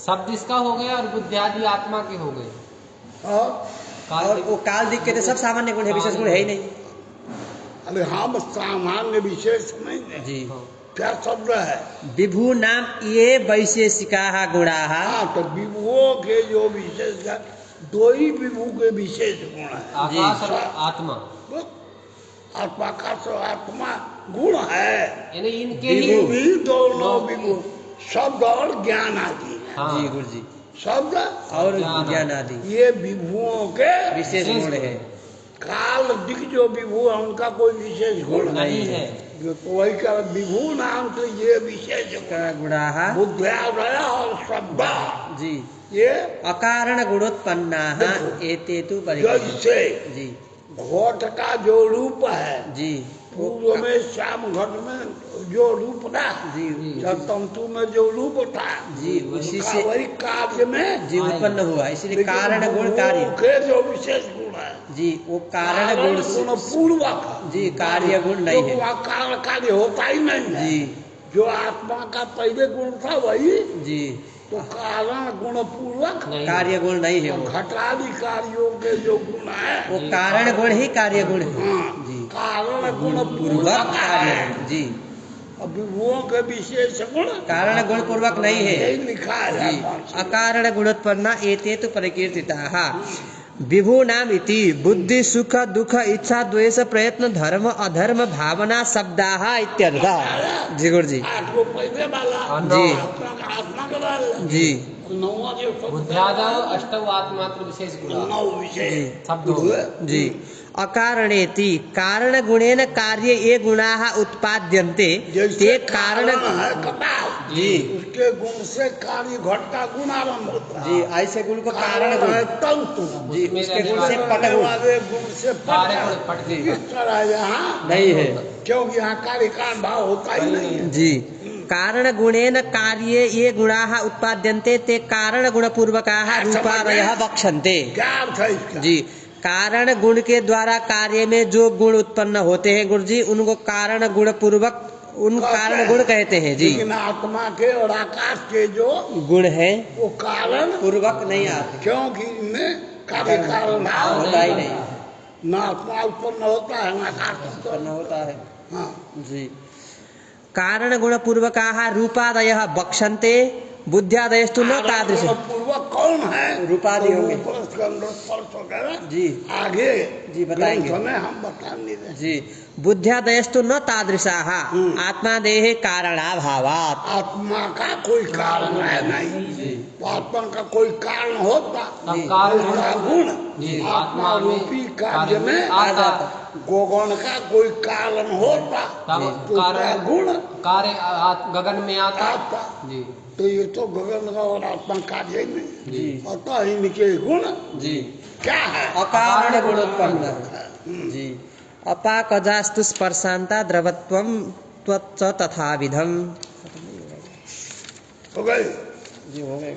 शब्द इसका हो गया और बुद्धि आदि आत्मा के हो गए। और काल और दिक- वो काल दिख के तो सब सामान्य गुण है, विशेष गुण है ही नहीं। अरे हम सामान्य विशेष नहीं है। जी। क्या शब्द है? विभू नाम ये वैशेषिका गुणाः। हाँ, तो विभुओं के जो विशेष है, दो ही विभू के विशेष गुण है। आकाश और आत्मा, आत्मा का तो आत्मा गुण है। यानी इनके विभु। ही। भी दोनों विभू शब्द और ज्ञान आदि है। हाँ। जी गुरु जी। शब्द और ज्ञान ज्ञान आदि ये विभुओं के विशेष गुण है। काल दिख जो विभु है उनका कोई विशेष गुण नहीं है। जो तो वही का विभू नाम से ये विशेष गुण का गुणाः बुद्ध्यादय और शब्द जी ये अकारण गुणोत्पन्नाः एते तु परिकीर्तिताः। जैसे जी घोट का जो रूप है, जी पूर्व में श्याम घट में जो रूप था, जी जब तंतु में जो रूप था, जी उसी उनका से वही कार्य में जी उत्पन्न हुआ, इसलिए लेकिन कारण गुण विभुओं कार्य। के जो विशेष गुण है जी वो कारण गुण गुण पूर्वक जी कार्य गुण नहीं है। वहाँ कारण कार्य होता ही नहीं है। जी जो आत्मा का पहले गुण था वही जी तो कारण गुण पूर्वक नहीं। कार्य गुण नहीं है और वो। घटादि कार्यों के जो गुण है वो कारण गुण ही कार्य गुण है। हाँ, जी कारण गुण पूर्वक पूर्वक कार्य है। गुण। जी और विभुओं के विशेष गुण कारण गुण पूर्वक नहीं है। यही लिखा है जी कौन सी? अकारण गुणोत्पन्ना एते तु परिकीर्तिताः। विभूनाम इति बुद्धि सुख दुख इच्छा द्वेष प्रयत्न धर्म अधर्म भावना शब्दाः इत्यर्थः। जी गुरु जी। आपको पहले वाला जी। आत्मा का वाला जी नौवा जो शब्द बुद्ध्यादव अष्टौ आत्मात्र विशेष गुण। नौ विशेष शब्द हो गए। जी अकारणेति कारण गुणेन कार्य ये गुणाः उत्पाद्यन्ते जैसे ते कारण कारण है कपाल जी उसके गुण से कार्य घट का गुण आरंभ होता है। जी ऐसे गुण को कारण कारण है गुण तंतु जी उसमें उसके गुण रहने से वाले पट रहने गुण वाले गुण से कार्य पट गुण पट जी। इस तरह यहाँ नहीं है। क्योंकि यहाँ कार्य कारण भाव होता ही नहीं है। जी कारण गुणेन कार्ये ये गुणाः उत्पाद्यन्ते ते कारण गुण पूर्वकाः रूपादयः वक्ष्यन्ते। क्या अर्थ है इसका? जी कारण गुण के द्वारा कार्य में जो गुण उत्पन्न होते हैं गुरु जी उनको कारण गुण पूर्वक उन कारण गुण कहते हैं। जी लेकिन आत्मा के और आकाश के जो गुण है वो कारण पूर्वक नहीं आते, क्योंकि इनमें कार्य कारण भाव होता ही नहीं। न आत्मा उत्पन्न होता है न आकाश उत्पन्न उत्पन्न होता है। हाँ जी कारण गुण पूर्वकाः रूपादयः वक्ष्यन्ते बुद्ध्यादयस्तु न तादृश। पूर्वक कौन है? रूपादि होंगे। स्पर्श वगैरह जी आगे जी बताएंगे। ग्रंथ में हम बताएंगे। जी बुद्ध्यादयस्तु न तादृशाः आत्मादेहे कारणाभावात्। आत्मा का कोई कारण है नहीं। तो आत्मा का कोई कारण होता तब कारण उसका गुण जी, आत्मा आत्मा में रूपी कार्य में आ जाता। गोगण का कोई कारण होता तब तो उसका कारण गुण कार्य गगन में आता। आता। जी तो ये तो गगन का और आत्मा कार्य ही नहीं। जी अतः इनके गुण जी क्या है? अकारण गुणोत्पन्न। जी अपाकजास्तु स्पर्शांता द्रवत्वं त्वच्च तथाविधम्। हो गए जी हो गए।